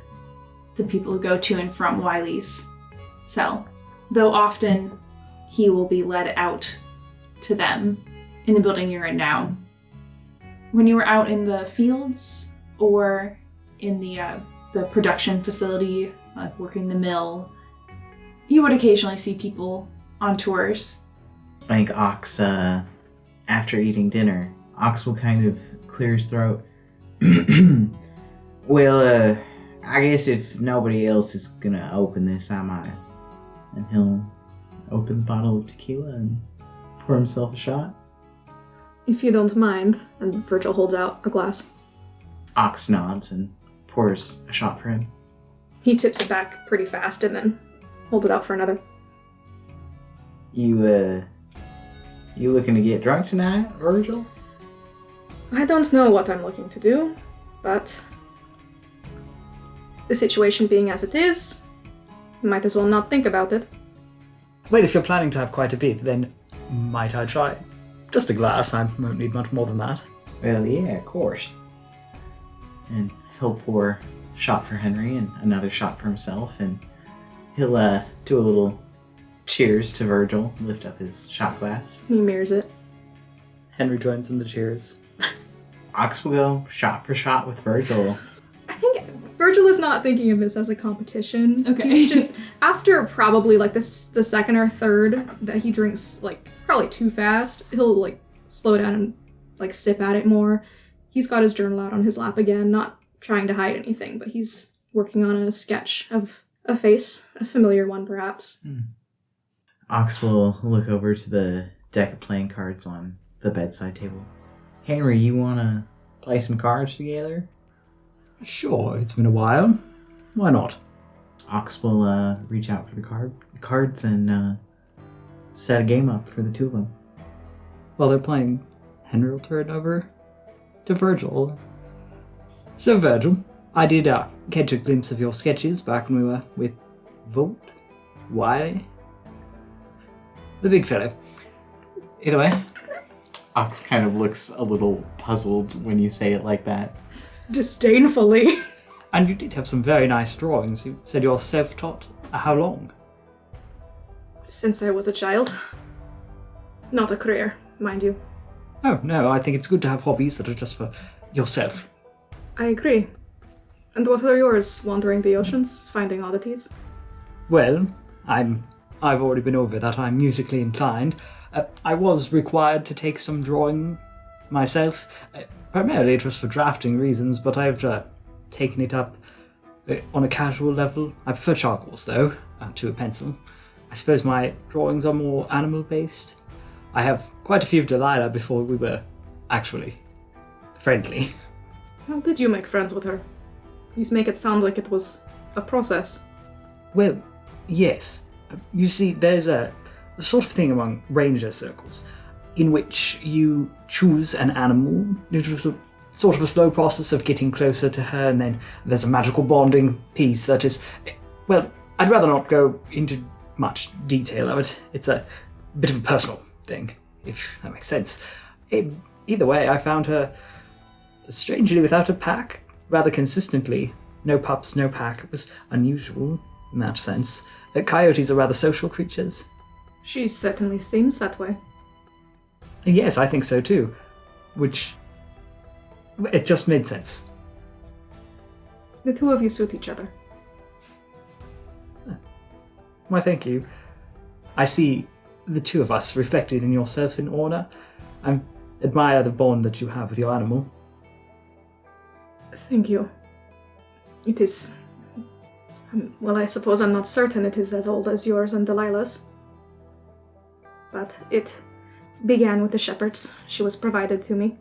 the people who go to and from Wiley's cell. Though often he will be led out to them in the building you're in now. When you were out in the fields or in the production facility, like working the mill, you would occasionally see people on tours. I think Ox, after eating dinner, Ox will kind of clear his throat. Well, I guess if nobody else is gonna open this, I might. And he'll open the bottle of tequila and pour himself a shot. If you don't mind, and Virgil holds out a glass. Ox nods and pours a shot for him. He tips it back pretty fast and then holds it out for another. You You looking to get drunk tonight, Virgil? I don't know what I'm looking to do, but the situation being as it is, might as well not think about it. Well, if you're planning to have quite a bit, then might I try? Just a glass, I won't need much more than that. Well, yeah, of course. And he'll pour a shot for Henry and another shot for himself, and he'll do a little cheers to Virgil, lift up his shot glass. He mirrors it. Henry joins in the cheers. Ox will go shot for shot with Virgil. I think Virgil is not thinking of this as a competition. Okay. He's just, after probably like the second or third that he drinks, like probably too fast, he'll like slow down and like sip at it more. He's got his journal out on his lap again, not trying to hide anything, but he's working on a sketch of a face, a familiar one perhaps. Ox will look over to the deck of playing cards on the bedside table. Henry, you want to play some cards together? Sure, it's been a while. Why not? Ox will reach out for the cards and set a game up for the two of them. While they're playing, Henry will turn over to Virgil. So, Virgil, I did catch a glimpse of your sketches back when we were with Volt, Wiley, the big fellow. Either way, Ox kind of looks a little puzzled when you say it like that. Disdainfully. and you did have some very nice drawings. You said you're self-taught. How long? Since I was a child. Not a career, mind you. Oh, no, I think it's good to have hobbies that are just for yourself. I agree. And what are yours? Wandering the oceans? Finding oddities? Well, I've already been over that. I'm musically inclined. I was required to take some drawing myself. Primarily it was for drafting reasons, but I've taken it up on a casual level. I prefer charcoals, though, to a pencil. I suppose my drawings are more animal-based. I have quite a few of Delilah before we were actually friendly. How did you make friends with her? You make it sound like it was a process. Well, yes. You see, there's a sort of thing among ranger circles in which you choose an animal. It was a sort of a slow process of getting closer to her, and then there's a magical bonding piece that is... Well, I'd rather not go into much detail of it. It's a bit of a personal thing, if that makes sense. Either way, I found her strangely without a pack, rather consistently. No pups, no pack. It was unusual in that sense. Coyotes are rather social creatures. She certainly seems that way. Yes, I think so too. Which... it just made sense. The two of you suit each other. Why, thank you. I see the two of us reflected in yourself in Orna. I admire the bond that you have with your animal. Thank you. It is... well, I suppose I'm not certain it is as old as yours and Delilah's. But it began with the shepherds. She was provided to me.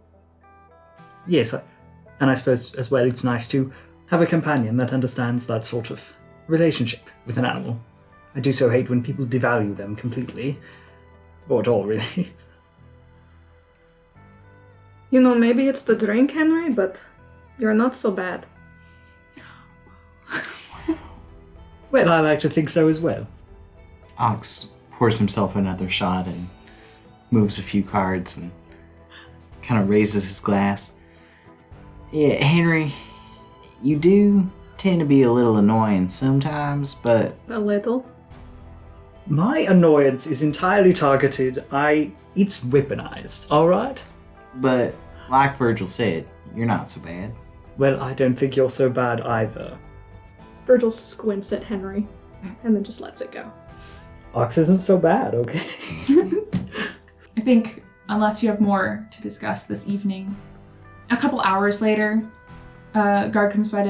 Yes, and I suppose as well it's nice to have a companion that understands that sort of relationship with an animal. I do so hate when people devalue them completely. Or at all, really. You know, maybe it's the drink, Henry, but you're not so bad. Well, I like to think so as well. Ox pours himself another shot and moves a few cards and kind of raises his glass. Yeah, Henry, you do tend to be a little annoying sometimes, but... A little. My annoyance is entirely targeted. It's weaponized, alright? But, like Virgil said, you're not so bad. Well, I don't think you're so bad either. Virgil squints at Henry and then just lets it go. Ox isn't so bad, okay? I think, unless you have more to discuss this evening, a couple hours later, guard comes by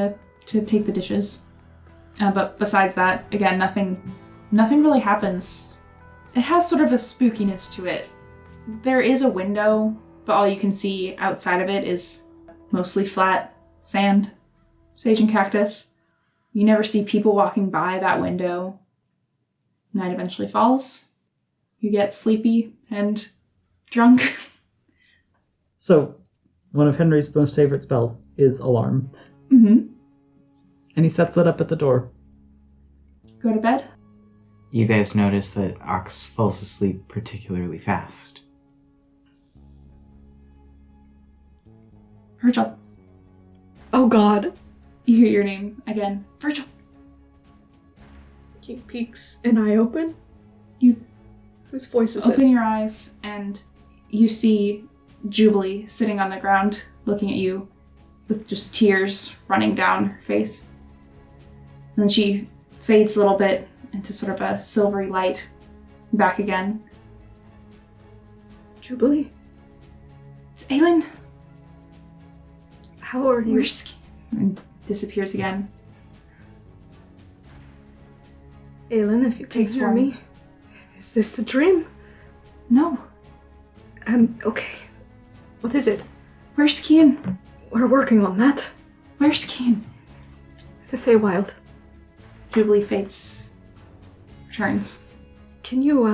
to take the dishes. But besides that, again, nothing really happens. It has sort of a spookiness to it. There is a window, but all you can see outside of it is mostly flat sand, sage and cactus. You never see people walking by that window. Night eventually falls. You get sleepy, and drunk. So, one of Henry's most favorite spells is Alarm. Mm-hmm. And he sets it up at the door. Go to bed. You guys notice that Ox falls asleep particularly fast. Virgil. Oh God. You hear your name again. Virgil. He peeks an eye open. You Whose voice is open this? your eyes and you see Jubilee sitting on the ground looking at you with just tears running down her face. And then she fades a little bit into sort of a silvery light. Back again. Jubilee, It's Aelin. how are you? And disappears again. Aelin, if you can Takes hear form. me. Is this a dream? No. Okay. What is it? Where's Kian? We're working on that. Where's Kian? The Feywild. Jubilee fades. Returns. Can you,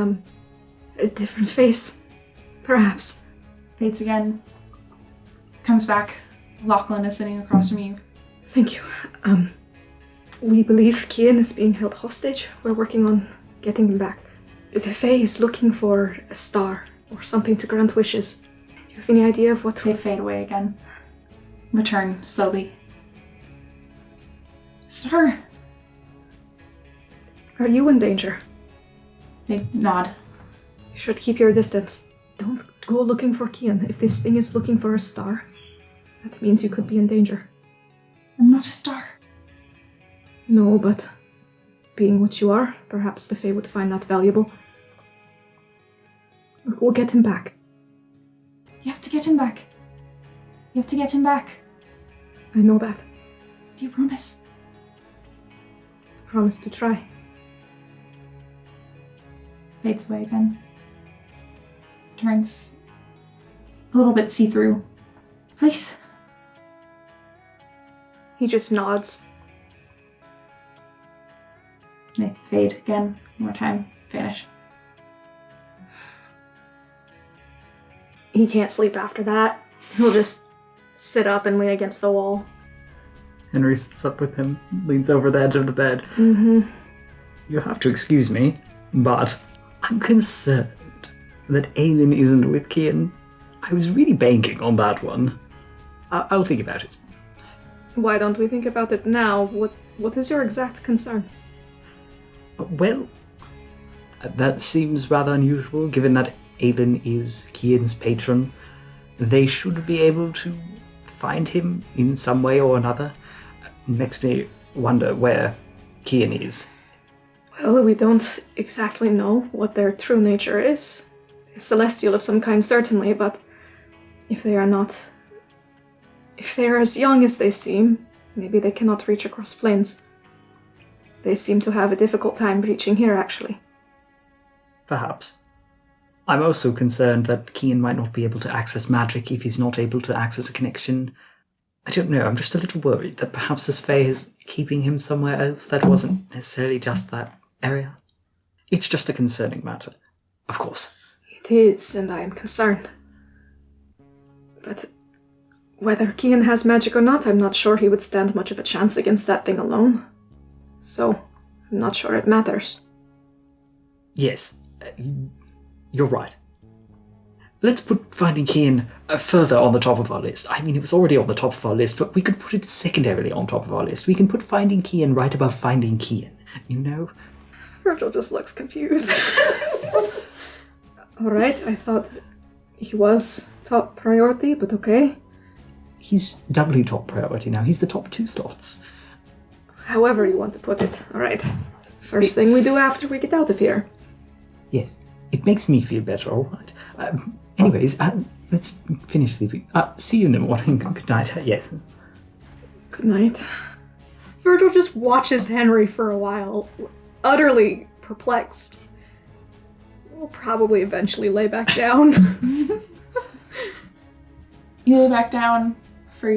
a different face? Perhaps. Fades again. Comes back. Lachlan is sitting across from you. Thank you. We believe Kian is being held hostage. We're working on getting him back. The Fae is looking for a star or something to grant wishes. Do you have any idea of what? They fade away again. Return slowly. Sir! Are you in danger? They nod. You should keep your distance. Don't go looking for Kian. If this thing is looking for a star, that means you could be in danger. I'm not a star. No, but being what you are, perhaps the Fae would find that valuable. Look, we'll get him back. You have to get him back. You have to get him back. I know that. Do you promise? Promise to try. Fades away again. Turns a little bit see-through. Please. He just nods. They fade again. One more time. Vanish. He can't sleep after that. He'll just sit up and lean against the wall. Henry sits up with him, leans over the edge of the bed. Mm-hmm. You have to excuse me, but I'm concerned that Aelin isn't with Kian. I was really banking on that one. I'll think about it. Why don't we think about it now? What is your exact concern? Well, that seems rather unusual, given that Aelin is Kian's patron. They should be able to find him in some way or another. Makes me wonder where Kian is. Well, we don't exactly know what their true nature is. A celestial of some kind, certainly, but if they are not... If they are as young as they seem, maybe they cannot reach across planes. They seem to have a difficult time reaching here, actually. Perhaps. I'm also concerned that Kian might not be able to access magic if he's not able to access a connection. I don't know, I'm just a little worried that perhaps this Fae is keeping him somewhere else that wasn't necessarily just that area. It's just a concerning matter, of course. It is, and I am concerned. But whether Kian has magic or not, I'm not sure he would stand much of a chance against that thing alone. So, I'm not sure it matters. Yes, you're right. Let's put finding Kian further on the top of our list. I mean, it was already on the top of our list, but we could put it secondarily on top of our list. We can put finding Kian right above finding Kian, you know? Virgil just looks confused. Alright, I thought he was top priority, but okay. He's doubly top priority now. He's the top 2 slots. However you want to put it. Alright. First thing we do after we get out of here. Yes, it makes me feel better, all right. Anyways, let's finish sleeping. See you in the morning. Good night. Yes. Good night. Virgil just watches Henry for a while, utterly perplexed. We'll probably eventually lay back down. You lay back down for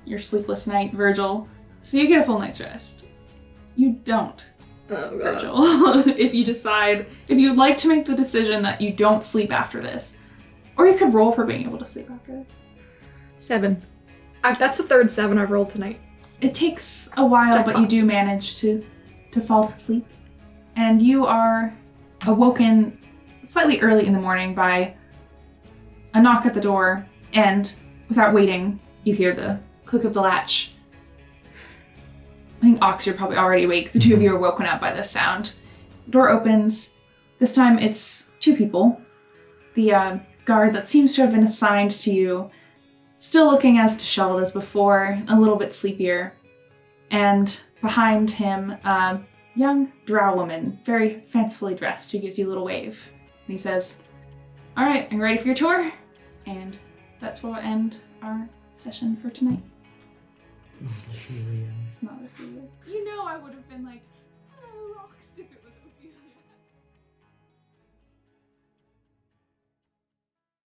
your sleepless night, Virgil. So you get a full night's rest. You don't, Oh, God. Virgil. If you'd like to make the decision that you don't sleep after this, Or you could roll for being able to sleep after this. 7. That's the third 7 I've rolled tonight. It takes a while, but you do manage to fall to sleep. And you are awoken slightly early in the morning by a knock at the door, and without waiting, you hear the click of the latch. I think, Ox, you're probably already awake. The two of you are woken up by this sound. Door opens. This time it's 2 people. The guard that seems to have been assigned to you, still looking as disheveled as before, a little bit sleepier. And behind him, a young drow woman, very fancifully dressed, who gives you a little wave. And he says, "All right, are you ready for your tour?" And that's where we'll end our session for tonight. It's not a feeling. You know I would have been like,